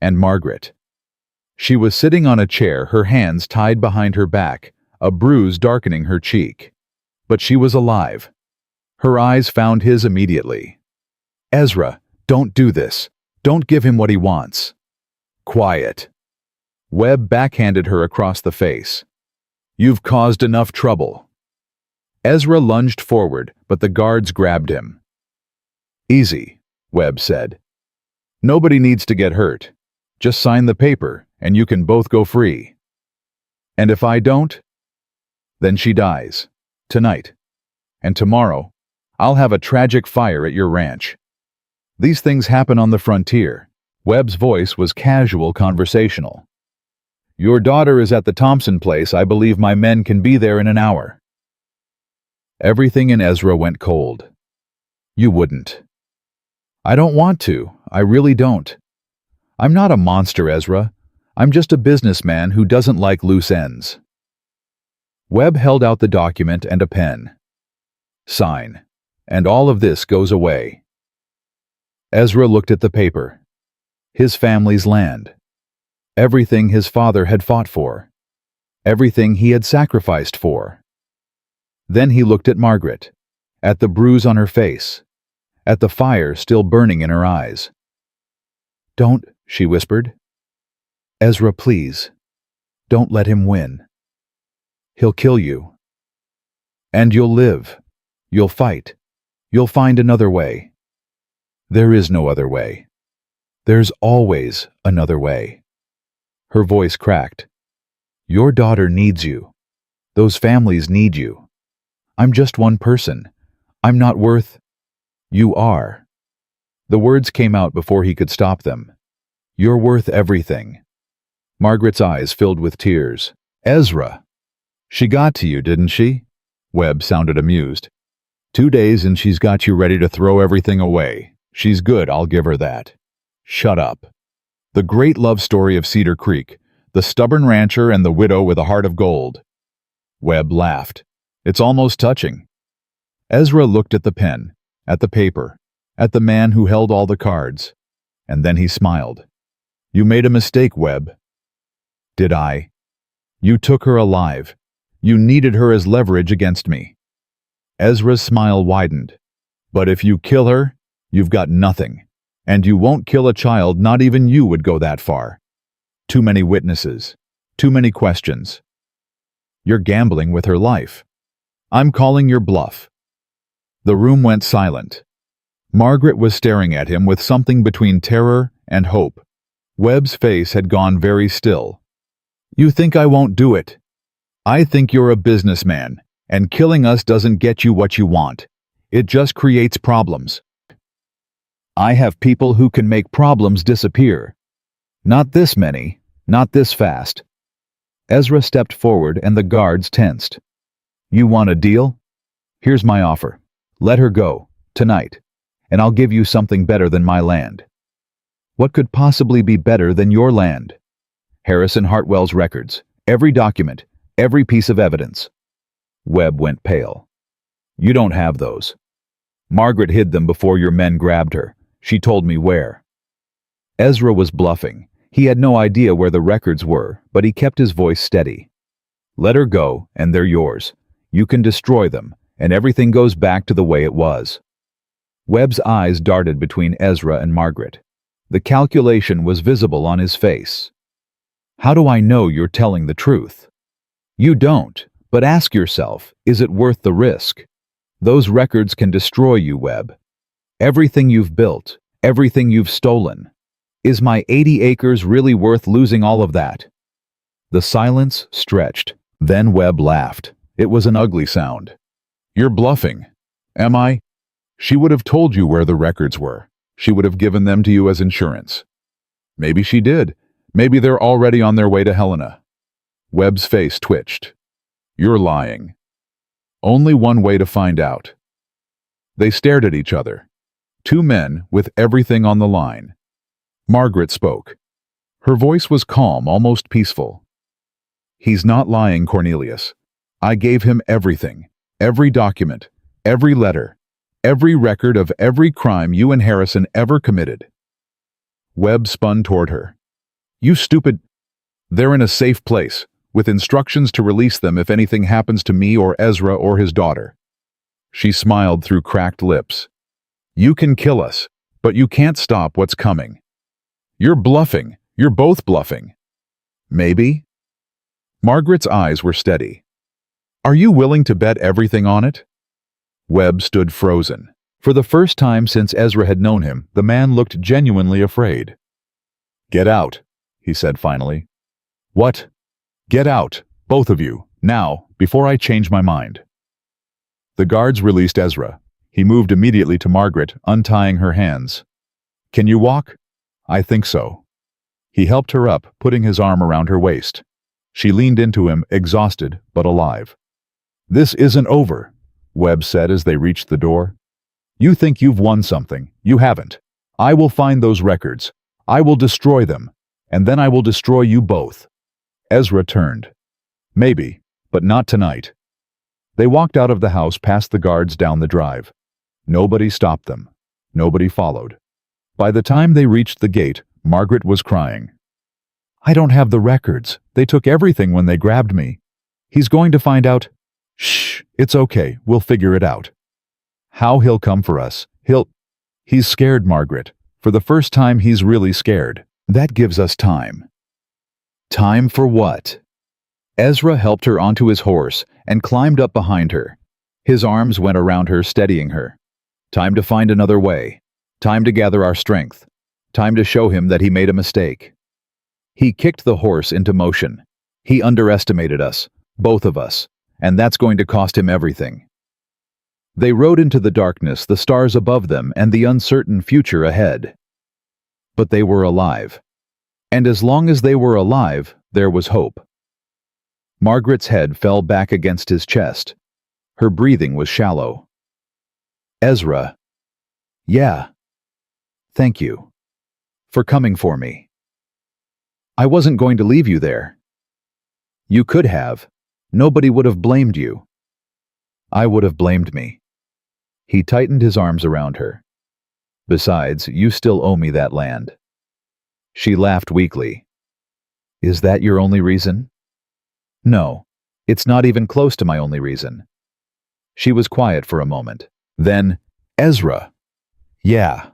Speaker 1: And Margaret. She was sitting on a chair, her hands tied behind her back, a bruise darkening her cheek. But she was alive. Her eyes found his immediately. Ezra, don't do this. Don't give him what he wants. Quiet. Webb backhanded her across the face. You've caused enough trouble. Ezra lunged forward, but the guards grabbed him. Easy, Webb said. Nobody needs to get hurt. Just sign the paper, and you can both go free. And if I don't? Then she dies. Tonight. And tomorrow, I'll have a tragic fire at your ranch. These things happen on the frontier. Webb's voice was casual, conversational. Your daughter is at the Thompson place. I believe my men can be there in an hour. Everything in Ezra went cold. You wouldn't. I don't want to. I really don't. I'm not a monster, Ezra. I'm just a businessman who doesn't like loose ends. Webb held out the document and a pen. Sign. And all of this goes away. Ezra looked at the paper. His family's land. Everything his father had fought for. Everything he had sacrificed for. Then he looked at Margaret, at the bruise on her face, at the fire still burning in her eyes. Don't, she whispered. Ezra, please. Don't let him win. He'll kill you. And you'll live. You'll fight. You'll find another way. There is no other way. There's always another way. Her voice cracked. Your daughter needs you. Those families need you. I'm just one person. I'm not worth... You are. The words came out before he could stop them. You're worth everything. Margaret's eyes filled with tears. Ezra. She got to you, didn't she? Webb sounded amused. 2 days and she's got you ready to throw everything away. She's good, I'll give her that. Shut up. The great love story of Cedar Creek, the stubborn rancher and the widow with a heart of gold. Webb laughed. It's almost touching. Ezra looked at the pen, at the paper, at the man who held all the cards, and then he smiled. You made a mistake, Webb. Did I? You took her alive. You needed her as leverage against me. Ezra's smile widened. But if you kill her, you've got nothing. And you won't kill a child, not even you would go that far. Too many witnesses. Too many questions. You're gambling with her life. I'm calling your bluff. The room went silent. Margaret was staring at him with something between terror and hope. Webb's face had gone very still. You think I won't do it? I think you're a businessman, and killing us doesn't get you what you want. It just creates problems. I have people who can make problems disappear. Not this many, not this fast. Ezra stepped forward and the guards tensed. You want a deal? Here's my offer. Let her go, tonight, and I'll give you something better than my land. What could possibly be better than your land? Harrison Hartwell's records, every document, every piece of evidence. Webb went pale. You don't have those. Margaret hid them before your men grabbed her. She told me where. Ezra was bluffing. He had no idea where the records were, but he kept his voice steady. Let her go, and they're yours. You can destroy them, and everything goes back to the way it was. Webb's eyes darted between Ezra and Margaret. The calculation was visible on his face. How do I know you're telling the truth? You don't, but ask yourself, is it worth the risk? Those records can destroy you, Webb. Everything you've built, everything you've stolen. Is my 80 acres really worth losing all of that? The silence stretched. Then Webb laughed. It was an ugly sound. You're bluffing. Am I? She would have told you where the records were. She would have given them to you as insurance. Maybe she did. Maybe they're already on their way to Helena. Webb's face twitched. You're lying. Only one way to find out. They stared at each other. Two men with everything on the line. Margaret spoke. Her voice was calm, almost peaceful. He's not lying, Cornelius. I gave him everything. Every document. Every letter. Every record of every crime you and Harrison ever committed. Webb spun toward her. You stupid. They're in a safe place, with instructions to release them if anything happens to me or Ezra or his daughter. She smiled through cracked lips. You can kill us, but you can't stop what's coming. You're bluffing. You're both bluffing. Maybe? Margaret's eyes were steady. Are you willing to bet everything on it? Webb stood frozen. For the first time since Ezra had known him, the man looked genuinely afraid. Get out, he said finally. What? Get out, both of you, now, before I change my mind. The guards released Ezra. He moved immediately to Margaret, untying her hands. Can you walk? I think so. He helped her up, putting his arm around her waist. She leaned into him, exhausted but alive. This isn't over, Webb said as they reached the door. You think you've won something. You haven't. I will find those records. I will destroy them, and then I will destroy you both. Ezra turned. Maybe, but not tonight. They walked out of the house past the guards down the drive. Nobody stopped them. Nobody followed. By the time they reached the gate, Margaret was crying. I don't have the records. They took everything when they grabbed me. He's going to find out. Shh, it's okay. We'll figure it out. How he'll come for us. He's scared, Margaret. For the first time, he's really scared. That gives us time. Time for what? Ezra helped her onto his horse and climbed up behind her. His arms went around her, steadying her. Time to find another way. Time to gather our strength. Time to show him that he made a mistake. He kicked the horse into motion. He underestimated us, both of us, and that's going to cost him everything. They rode into the darkness, the stars above them, and the uncertain future ahead. But they were alive. And as long as they were alive, there was hope. Margaret's head fell back against his chest. Her breathing was shallow. Ezra. Yeah. Thank you. For coming for me. I wasn't going to leave you there. You could have. Nobody would have blamed you. I would have blamed me. He tightened his arms around her. Besides, you still owe me that land. She laughed weakly. Is that your only reason? No, it's not even close to my only reason. She was quiet for a moment. Then, Ezra. Yeah.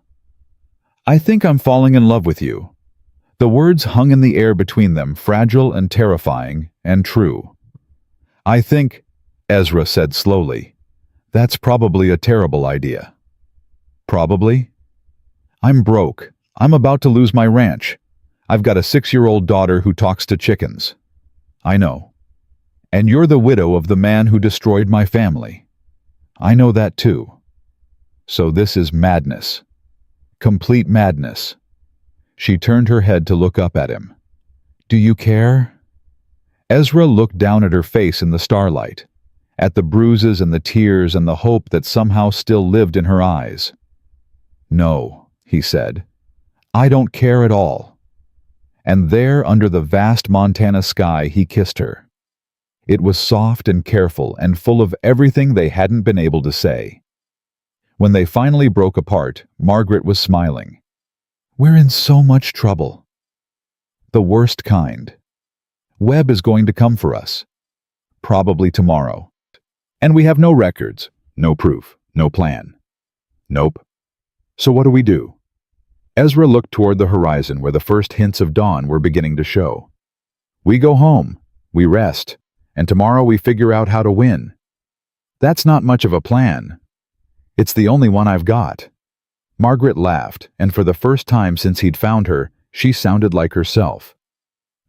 Speaker 1: I think I'm falling in love with you. The words hung in the air between them, fragile and terrifying, and true. I think, Ezra said slowly, that's probably a terrible idea. Probably? I'm broke. I'm about to lose my ranch. I've got a 6-year-old daughter who talks to chickens. I know. And you're the widow of the man who destroyed my family. I know that too. So this is madness. Complete madness. She turned her head to look up at him. Do you care? Ezra looked down at her face in the starlight, at the bruises and the tears and the hope that somehow still lived in her eyes. No, he said. I don't care at all. and there under the vast Montana sky he kissed her. It was soft and careful and full of everything they hadn't been able to say. When they finally broke apart, Margaret was smiling. "We're in so much trouble." "The worst kind. Webb is going to come for us. Probably tomorrow. And we have no records, no proof, no plan." "Nope. So what do we do?" Ezra looked toward the horizon where the first hints of dawn were beginning to show. "We go home, we rest, and tomorrow we figure out how to win." "That's not much of a plan." "It's the only one I've got." Margaret laughed, and for the first time since he'd found her, she sounded like herself.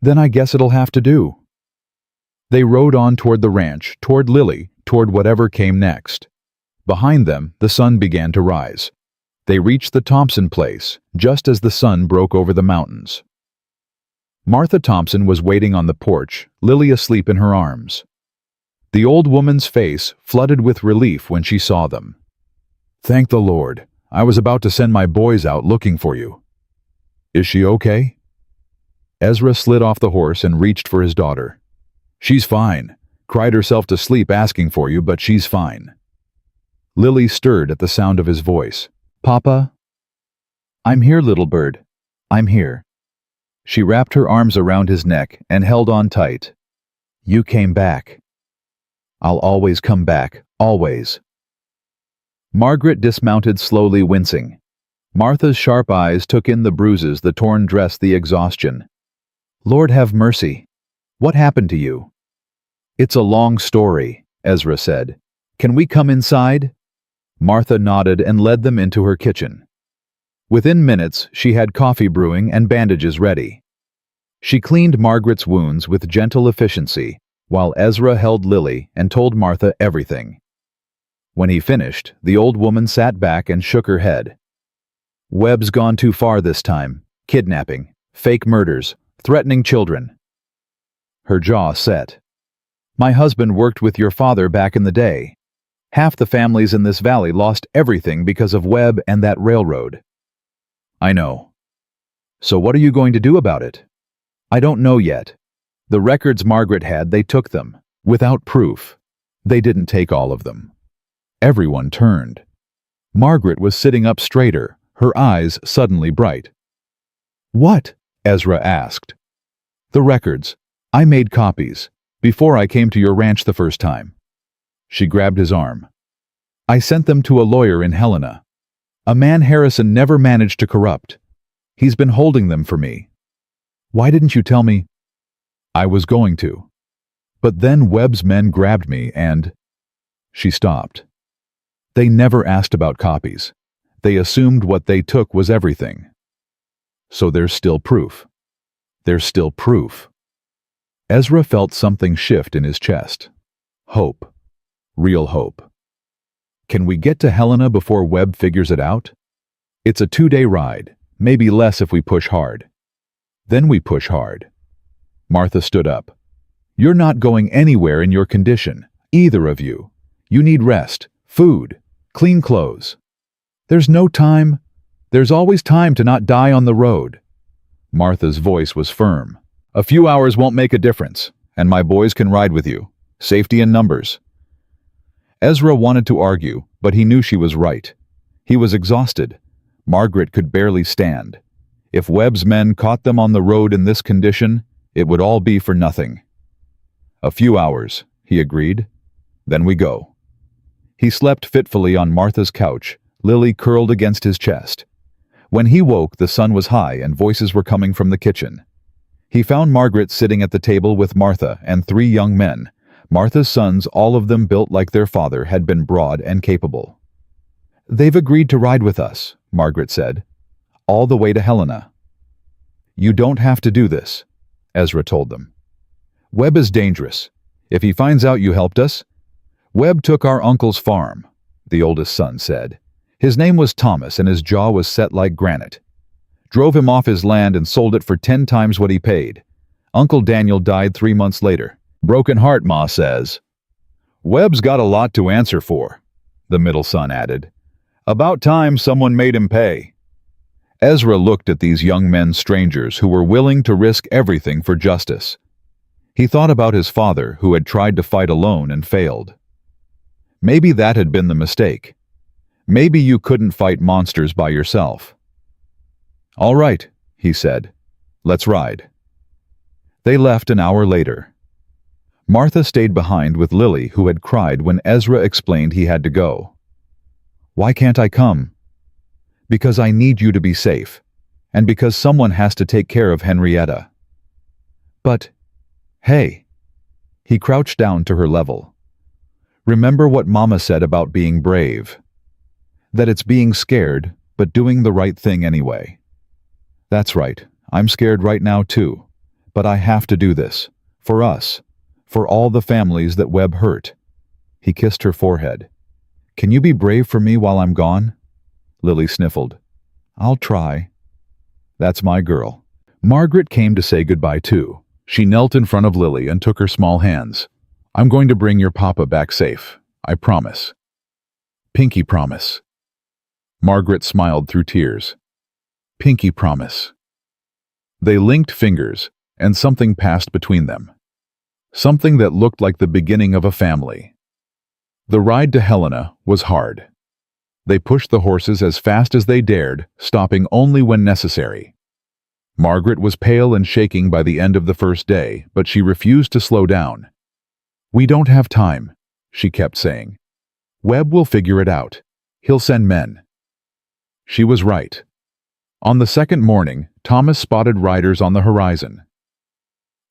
Speaker 1: "Then I guess it'll have to do." They rode on toward the ranch, toward Lily, toward whatever came next. Behind them, the sun began to rise. They reached the Thompson place, just as the sun broke over the mountains. Martha Thompson was waiting on the porch, Lily asleep in her arms. The old woman's face flooded with relief when she saw them. "Thank the Lord. I was about to send my boys out looking for you." "Is she okay?" Ezra slid off the horse and reached for his daughter. "She's fine. Cried herself to sleep asking for you, but she's fine." Lily stirred at the sound of his voice. "Papa?" "I'm here, little bird. I'm here." She wrapped her arms around his neck and held on tight. "You came back." "I'll always come back, always." Margaret dismounted slowly, wincing. Martha's sharp eyes took in the bruises, the torn dress, the exhaustion. "Lord have mercy. What happened to you?" "It's a long story," Ezra said. "Can we come inside?" Martha nodded and led them into her kitchen. Within minutes, she had coffee brewing and bandages ready. She cleaned Margaret's wounds with gentle efficiency, while Ezra held Lily and told Martha everything. When he finished, the old woman sat back and shook her head. "Webb's gone too far this time. Kidnapping, fake murders, threatening children." Her jaw set. "My husband worked with your father back in the day. Half the families in this valley lost everything because of Webb and that railroad." "I know. So what are you going to do about it?" "I don't know yet. The records Margaret had, they took them. Without proof. They didn't take all of them." Everyone turned. Margaret was sitting up straighter, her eyes suddenly bright. "What?" Ezra asked. "The records. I made copies, before I came to your ranch the first time." She grabbed his arm. "I sent them to a lawyer in Helena. A man Harrison never managed to corrupt. He's been holding them for me." "Why didn't you tell me?" "I was going to. But then Webb's men grabbed me and—" She stopped. "They never asked about copies. They assumed what they took was everything." "So there's still proof." "There's still proof." Ezra felt something shift in his chest. Hope. Real hope. "Can we get to Helena before Webb figures it out?" "It's a 2-day ride, maybe less if we push hard." "Then we push hard." Martha stood up. "You're not going anywhere in your condition, either of you. You need rest, food, clean clothes." "There's no time. There's always time to not die on the road." Martha's voice was firm. "A few hours won't make a difference, and my boys can ride with you. Safety in numbers." Ezra wanted to argue, but he knew she was right. He was exhausted. Margaret could barely stand. If Webb's men caught them on the road in this condition, it would all be for nothing. "A few hours," he agreed. "Then we go." He slept fitfully on Martha's couch, Lily curled against his chest. When he woke, the sun was high and voices were coming from the kitchen. He found Margaret sitting at the table with Martha and 3 young men. Martha's sons, all of them built like their father, had been broad and capable. "They've agreed to ride with us," Margaret said. "All the way to Helena." "You don't have to do this," Ezra told them. "Webb is dangerous. If he finds out you helped us—" "Webb took our uncle's farm," the oldest son said. "His name was Thomas and his jaw was set like granite. Drove him off his land and sold it for 10 times what he paid. Uncle Daniel died 3 months later. Broken heart, Ma says." "Webb's got a lot to answer for," the middle son added. "About time someone made him pay." Ezra looked at these young men, strangers who were willing to risk everything for justice. He thought about his father, who had tried to fight alone and failed. Maybe that had been the mistake. Maybe you couldn't fight monsters by yourself. "All right," he said. "Let's ride." They left an hour later. Martha stayed behind with Lily, who had cried when Ezra explained he had to go. "Why can't I come?" "Because I need you to be safe, and because someone has to take care of Henrietta." "But, hey." He crouched down to her level. "Remember what Mama said about being brave? That it's being scared, but doing the right thing anyway." "That's right. I'm scared right now too. But I have to do this. For us. For all the families that Webb hurt." He kissed her forehead. "Can you be brave for me while I'm gone?" Lily sniffled. "I'll try." "That's my girl." Margaret came to say goodbye too. She knelt in front of Lily and took her small hands. "I'm going to bring your papa back safe. I promise." "Pinky promise." Margaret smiled through tears. "Pinky promise." They linked fingers, and something passed between them. Something that looked like the beginning of a family. The ride to Helena was hard. They pushed the horses as fast as they dared, stopping only when necessary. Margaret was pale and shaking by the end of the first day, but she refused to slow down. "We don't have time," she kept saying. "Webb will figure it out. He'll send men." She was right. On the second morning, Thomas spotted riders on the horizon.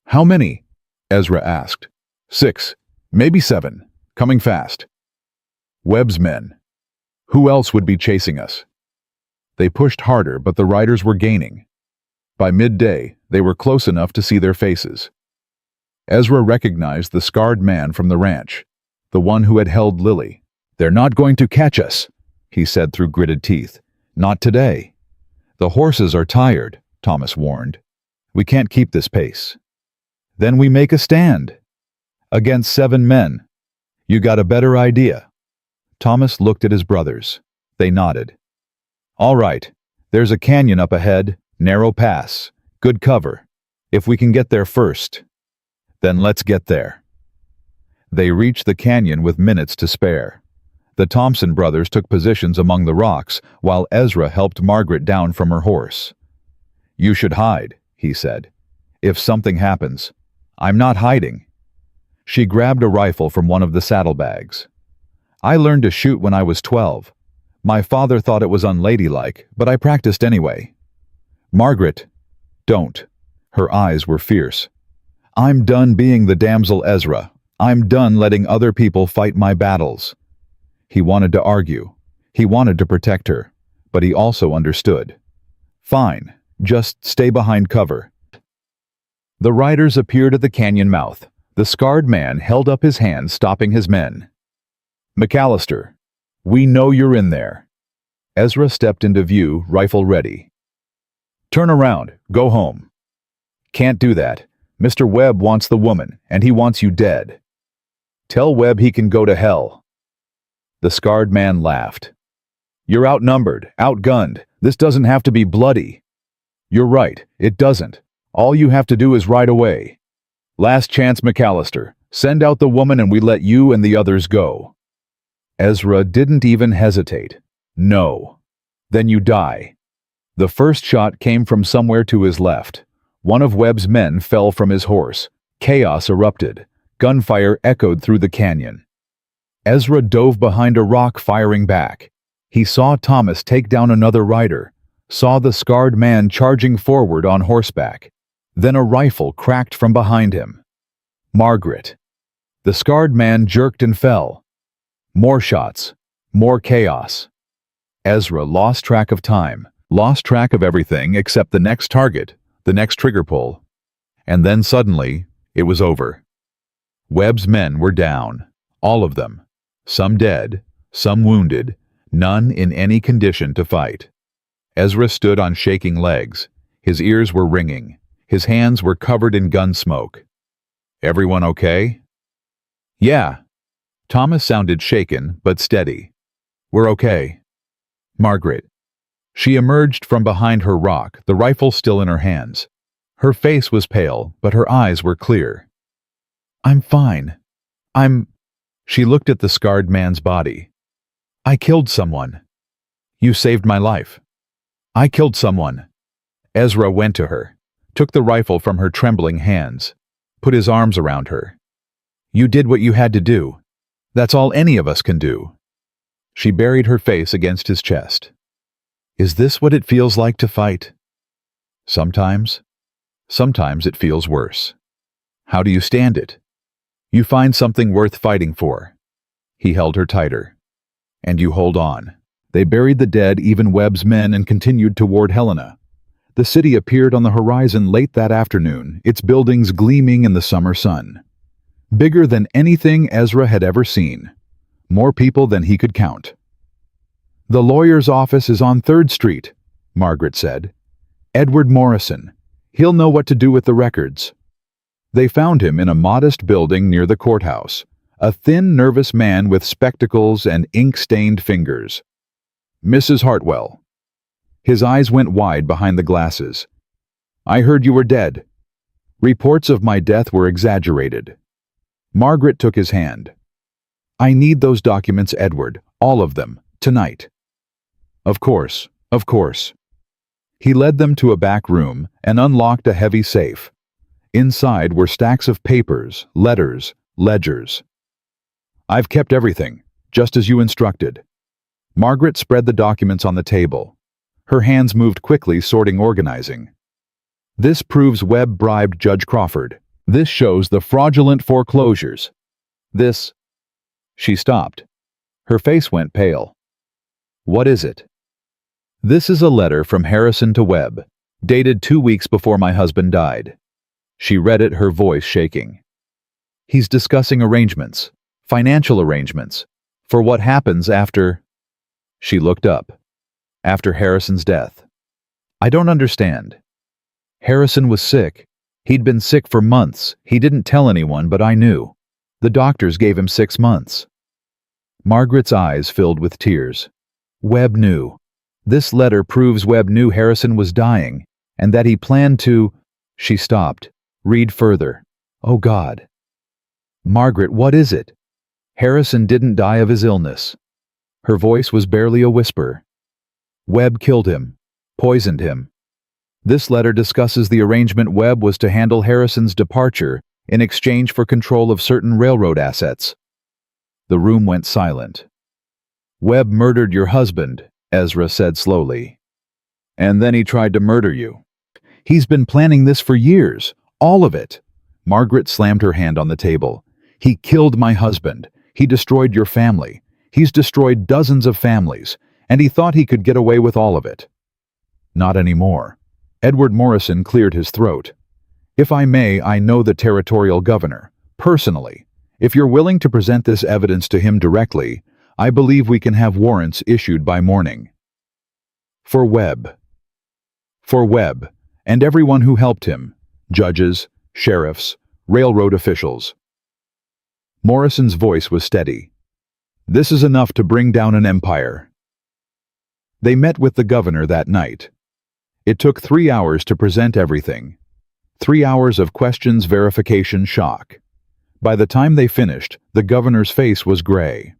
Speaker 1: "How many?" Ezra asked. "6, maybe 7, coming fast." "Webb's men. Who else would be chasing us?" They pushed harder, but the riders were gaining. By midday, they were close enough to see their faces. Ezra recognized the scarred man from the ranch, the one who had held Lily. "They're not going to catch us," he said through gritted teeth. "Not today." "The horses are tired," Thomas warned. "We can't keep this pace." "Then we make a stand." "Against 7 men. You got a better idea?" Thomas looked at his brothers. They nodded. "All right. There's a canyon up ahead, narrow pass, good cover. If we can get there first, then let's get there." They reached the canyon with minutes to spare. The Thompson brothers took positions among the rocks, while Ezra helped Margaret down from her horse. "You should hide," he said. "If something happens." "I'm not hiding." She grabbed a rifle from one of the saddlebags. "I learned to shoot when I was 12. My father thought it was unladylike, but I practiced anyway." "Margaret, don't." Her eyes were fierce. "I'm done being the damsel Ezra. I'm done letting other people fight my battles." He wanted to argue. He wanted to protect her, but he also understood. "Fine, just stay behind cover." The riders appeared at the canyon mouth. The scarred man held up his hand, stopping his men. "McAllister, we know you're in there." Ezra stepped into view, rifle ready. "Turn around, go home." "Can't do that. Mr. Webb wants the woman, and he wants you dead." "Tell Webb he can go to hell." The scarred man laughed. "You're outnumbered, outgunned. This doesn't have to be bloody." "You're right, it doesn't. All you have to do is ride away. Last chance, McAllister. Send out the woman and we let you and the others go." Ezra didn't even hesitate. "No." "Then you die." The first shot came from somewhere to his left. One of Webb's men fell from his horse. Chaos erupted. Gunfire echoed through the canyon. Ezra dove behind a rock, firing back. He saw Thomas take down another rider, saw the scarred man charging forward on horseback. Then a rifle cracked from behind him. Margaret. The scarred man jerked and fell. More shots. More chaos. Ezra lost track of time, lost track of everything except the next target, the next trigger pull. And then suddenly, it was over. Webb's men were down. All of them. Some dead, some wounded, none in any condition to fight. Ezra stood on shaking legs. His ears were ringing. His hands were covered in gun smoke. "Everyone okay?" "Yeah." Thomas sounded shaken, but steady. "We're okay." "Margaret." She emerged from behind her rock, the rifle still in her hands. Her face was pale, but her eyes were clear. "I'm fine. I'm—" She looked at the scarred man's body. "I killed someone." "You saved my life." "I killed someone." Ezra went to her, took the rifle from her trembling hands, put his arms around her. "You did what you had to do. That's all any of us can do." She buried her face against his chest. "Is this what it feels like to fight?" "Sometimes. Sometimes it feels worse." "How do you stand it?" "You find something worth fighting for." He held her tighter. "And you hold on." They buried the dead, even Webb's men, and continued toward Helena. The city appeared on the horizon late that afternoon, its buildings gleaming in the summer sun. Bigger than anything Ezra had ever seen. More people than he could count. "The lawyer's office is on 3rd Street, Margaret said. "Edward Morrison. He'll know what to do with the records." They found him in a modest building near the courthouse, a thin, nervous man with spectacles and ink-stained fingers. "Mrs. Hartwell." His eyes went wide behind the glasses. "I heard you were dead." "Reports of my death were exaggerated." Margaret took his hand. "I need those documents, Edward, all of them, tonight." Of course, of course." He led them to a back room and unlocked a heavy safe. Inside were stacks of papers, letters, ledgers. "I've kept everything, just as you instructed." Margaret spread the documents on the table. Her hands moved quickly, sorting, organizing. "This proves Webb bribed Judge Crawford. This shows the fraudulent foreclosures. This—" She stopped. Her face went pale. "What is it?" "This is a letter from Harrison to Webb, dated 2 weeks before my husband died." She read it, her voice shaking. "He's discussing arrangements, financial arrangements, for what happens after—" She looked up. "After Harrison's death." "I don't understand." "Harrison was sick. He'd been sick for months. He didn't tell anyone, but I knew. The doctors gave him 6 months." Margaret's eyes filled with tears. Webb knew. This letter proves Webb knew Harrison was dying, and that he planned to— She stopped. "Read further." "Oh God." "Margaret, what is it?" "Harrison didn't die of his illness." Her voice was barely a whisper. "Webb killed him, poisoned him." This letter discusses the arrangement Webb was to handle Harrison's departure in exchange for control of certain railroad assets. The room went silent. "Webb murdered your husband," Ezra said slowly. "And then he tried to murder you. He's been planning this for years, all of it." Margaret slammed her hand on the table. "He killed my husband. He destroyed your family. He's destroyed dozens of families, and he thought he could get away with all of it." "Not anymore." Edward Morrison cleared his throat. "If I may, I know the territorial governor, personally. If you're willing to present this evidence to him directly, I believe we can have warrants issued by morning." For Webb. For Webb, and everyone who helped him, judges, sheriffs, railroad officials. Morrison's voice was steady. "This is enough to bring down an empire." They met with the governor that night. It took 3 hours to present everything. 3 hours of questions, verification, shock. By the time they finished, the governor's face was gray.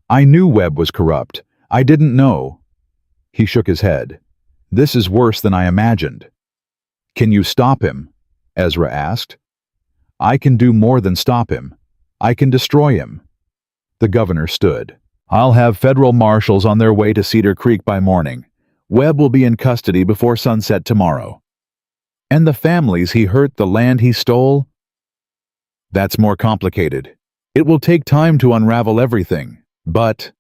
Speaker 1: "I knew Webb was corrupt. I didn't know." He shook his head. "This is worse than I imagined." "Can you stop him?" Ezra asked. "I can do more than stop him. I can destroy him." The governor stood. "I'll have federal marshals on their way to Cedar Creek by morning. Webb will be in custody before sunset tomorrow." "And the families he hurt, the land he stole?" "That's more complicated. It will take time to unravel everything, but—"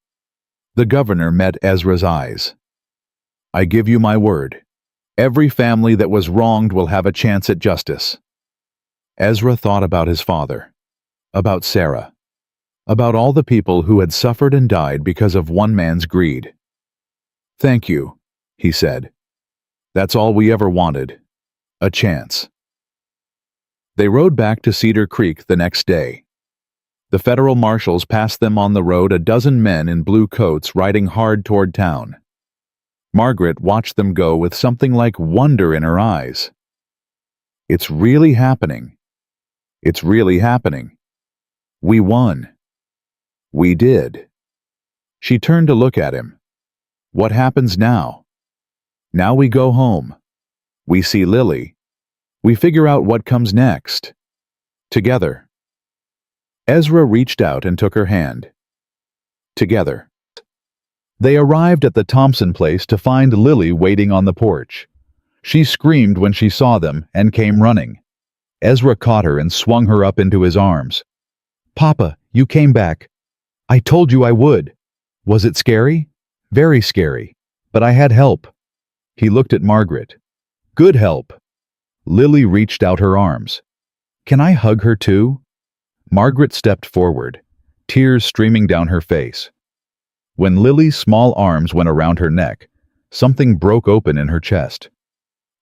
Speaker 1: The governor met Ezra's eyes. "I give you my word. Every family that was wronged will have a chance at justice." Ezra thought about his father, about Sarah, about all the people who had suffered and died because of one man's greed. "Thank you," he said. "That's all we ever wanted. A chance." They rode back to Cedar Creek the next day. The federal marshals passed them on the road, a dozen men in blue coats riding hard toward town. Margaret watched them go with something like wonder in her eyes. It's really happening. It's really happening. We won. We did. She turned to look at him. What happens now? Now we go home. We see Lily. We figure out what comes next. Together. Ezra reached out and took her hand. Together. They arrived at the Thompson place to find Lily waiting on the porch. She screamed when she saw them and came running. Ezra caught her and swung her up into his arms. "Papa, you came back. I told you I would. Was it scary? Very scary. But I had help." He looked at Margaret. "Good help." Lily reached out her arms. "Can I hug her too?" Margaret stepped forward, tears streaming down her face. When Lily's small arms went around her neck, something broke open in her chest.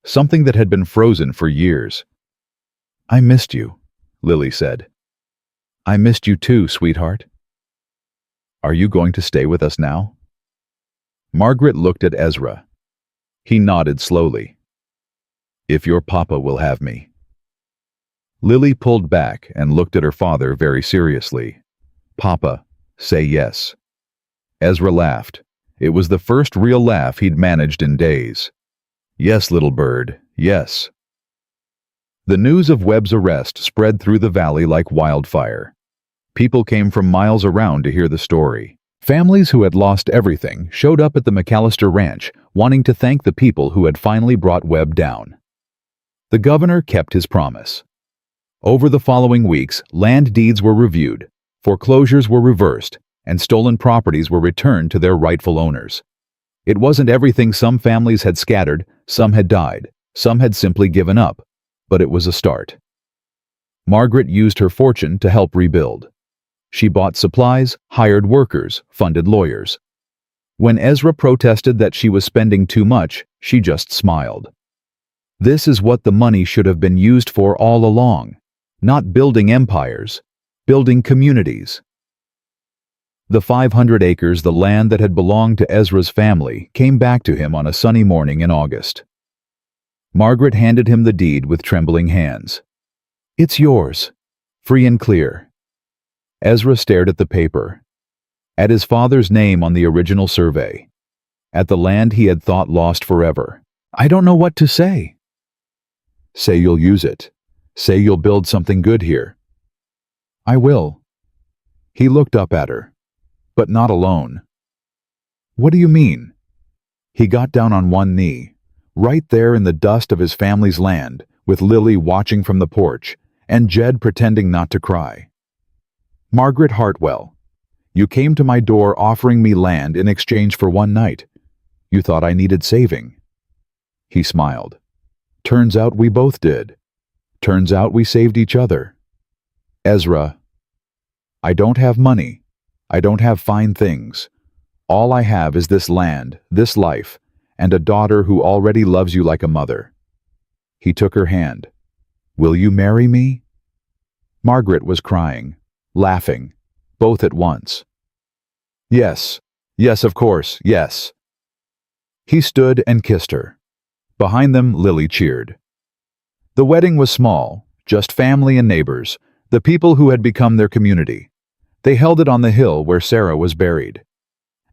Speaker 1: Something that had been frozen for years. "I missed you," Lily said. "I missed you too, sweetheart." "Are you going to stay with us now?" Margaret looked at Ezra. He nodded slowly. "If your papa will have me." Lily pulled back and looked at her father very seriously. "Papa, say yes." Ezra laughed. It was the first real laugh he'd managed in days. "Yes, little bird, yes." The news of Webb's arrest spread through the valley like wildfire. People came from miles around to hear the story. Families who had lost everything showed up at the McAllister Ranch, wanting to thank the people who had finally brought Webb down. The governor kept his promise. Over the following weeks, land deeds were reviewed, foreclosures were reversed, and stolen properties were returned to their rightful owners. It wasn't everything. Some families had scattered, some had died, some had simply given up, but it was a start. Margaret used her fortune to help rebuild. She bought supplies, hired workers, funded lawyers. When Ezra protested that she was spending too much, she just smiled. This is what the money should have been used for all along. Not building empires, building communities. The 500 acres, the land that had belonged to Ezra's family, came back to him on a sunny morning in August. Margaret handed him the deed with trembling hands. "It's yours, free and clear." Ezra stared at the paper, at his father's name on the original survey, at the land he had thought lost forever. "I don't know what to say." "Say you'll use it. Say you'll build something good here." "I will." He looked up at her. "But not alone." "What do you mean?" He got down on one knee, right there in the dust of his family's land, with Lily watching from the porch, and Jed pretending not to cry. "Margaret Hartwell, you came to my door offering me land in exchange for one night. You thought I needed saving." He smiled. "Turns out we both did. Turns out we saved each other." "Ezra, I don't have money. I don't have fine things. All I have is this land, this life, and a daughter who already loves you like a mother." He took her hand. "Will you marry me?" Margaret was crying, laughing, both at once. "Yes, yes, of course, yes." He stood and kissed her. Behind them, Lily cheered. The wedding was small, just family and neighbors, the people who had become their community. They held it on the hill where Sarah was buried.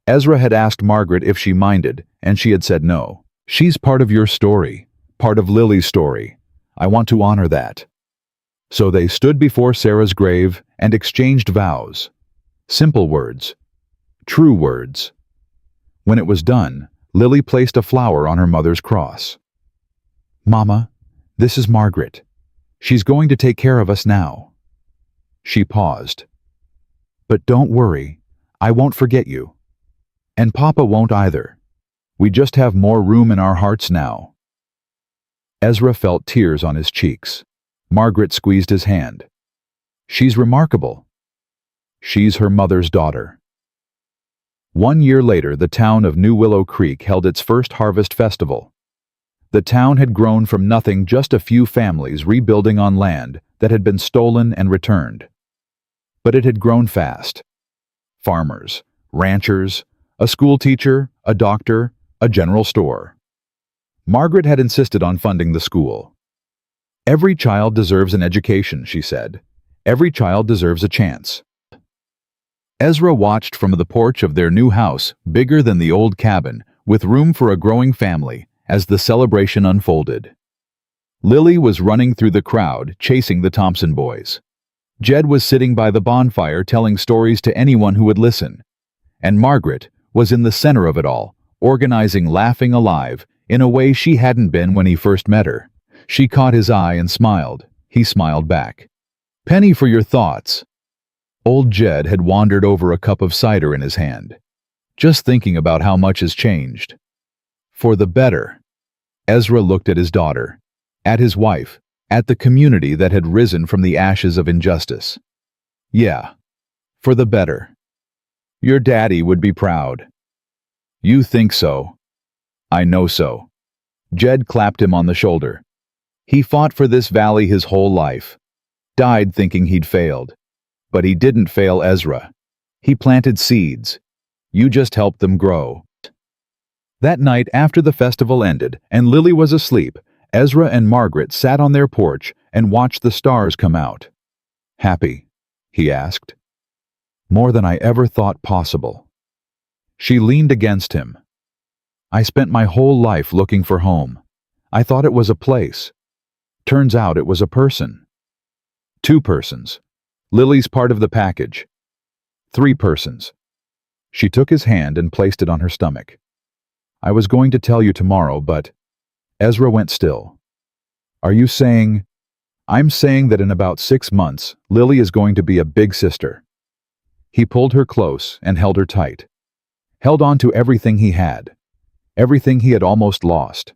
Speaker 1: Ezra had asked Margaret if she minded, and she had said no. "She's part of your story, part of Lily's story. I want to honor that." So they stood before Sarah's grave and exchanged vows. Simple words. True words. When it was done, Lily placed a flower on her mother's cross. "Mama, this is Margaret. She's going to take care of us now." She paused. "But don't worry, I won't forget you. And Papa won't either. We just have more room in our hearts now." Ezra felt tears on his cheeks. Margaret squeezed his hand. "She's remarkable. She's her mother's daughter." 1 year later, the town of New Willow Creek held its first harvest festival. The town had grown from nothing, just a few families rebuilding on land that had been stolen and returned. But it had grown fast. Farmers, ranchers, a school teacher, a doctor, a general store. Margaret had insisted on funding the school. "Every child deserves an education," she said. "Every child deserves a chance." Ezra watched from the porch of their new house, bigger than the old cabin, with room for a growing family, as the celebration unfolded. Lily was running through the crowd, chasing the Thompson boys. Jed was sitting by the bonfire telling stories to anyone who would listen. And Margaret was in the center of it all, organizing Laughing Alive in a way she hadn't been when he first met her. She caught his eye and smiled. He smiled back. "Penny for your thoughts." Old Jed had wandered over a cup of cider in his hand. "Just thinking about how much has changed." "For the better." Ezra looked at his daughter, at his wife, at the community that had risen from the ashes of injustice. "Yeah, for the better. Your daddy would be proud." "You think so?" "I know so." Jed clapped him on the shoulder. "He fought for this valley his whole life. Died thinking he'd failed. But he didn't fail, Ezra. He planted seeds. You just helped them grow." That night, after the festival ended and Lily was asleep, Ezra and Margaret sat on their porch and watched the stars come out. "Happy?" he asked. "More than I ever thought possible." She leaned against him. "I spent my whole life looking for home. I thought it was a place. Turns out it was a person. 2 persons. Lily's part of the package. 3 persons." She took his hand and placed it on her stomach. "I was going to tell you tomorrow, but—" Ezra went still. "Are you saying—" "I'm saying that in about 6 months, Lily is going to be a big sister." He pulled her close and held her tight. Held on to everything he had. Everything he had almost lost.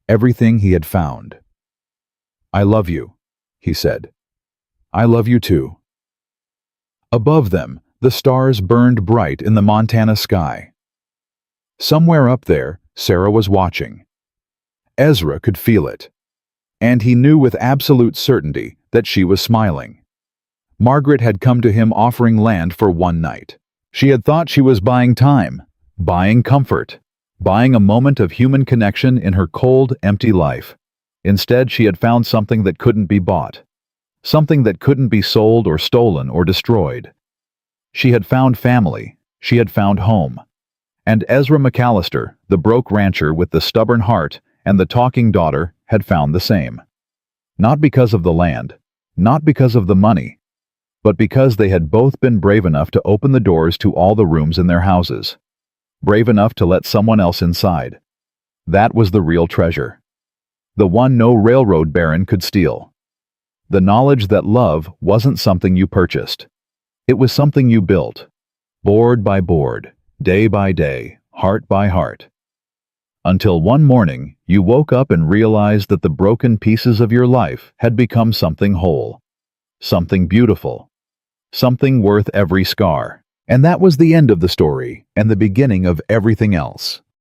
Speaker 1: Everything he had found. "I love you," he said. "I love you too." Above them, the stars burned bright in the Montana sky. Somewhere up there, Sarah was watching. Ezra could feel it. And he knew with absolute certainty that she was smiling. Margaret had come to him offering land for one night. She had thought she was buying time, buying comfort, buying a moment of human connection in her cold, empty life. Instead, she had found something that couldn't be bought. Something that couldn't be sold or stolen or destroyed. She had found family. She had found home. And Ezra McAllister, the broke rancher with the stubborn heart and the talking daughter, had found the same. Not because of the land, not because of the money, but because they had both been brave enough to open the doors to all the rooms in their houses. Brave enough to let someone else inside. That was the real treasure. The one no railroad baron could steal. The knowledge that love wasn't something you purchased. It was something you built. Board by board, day by day, heart by heart. Until one morning, you woke up and realized that the broken pieces of your life had become something whole. Something beautiful. Something worth every scar. And that was the end of the story and the beginning of everything else.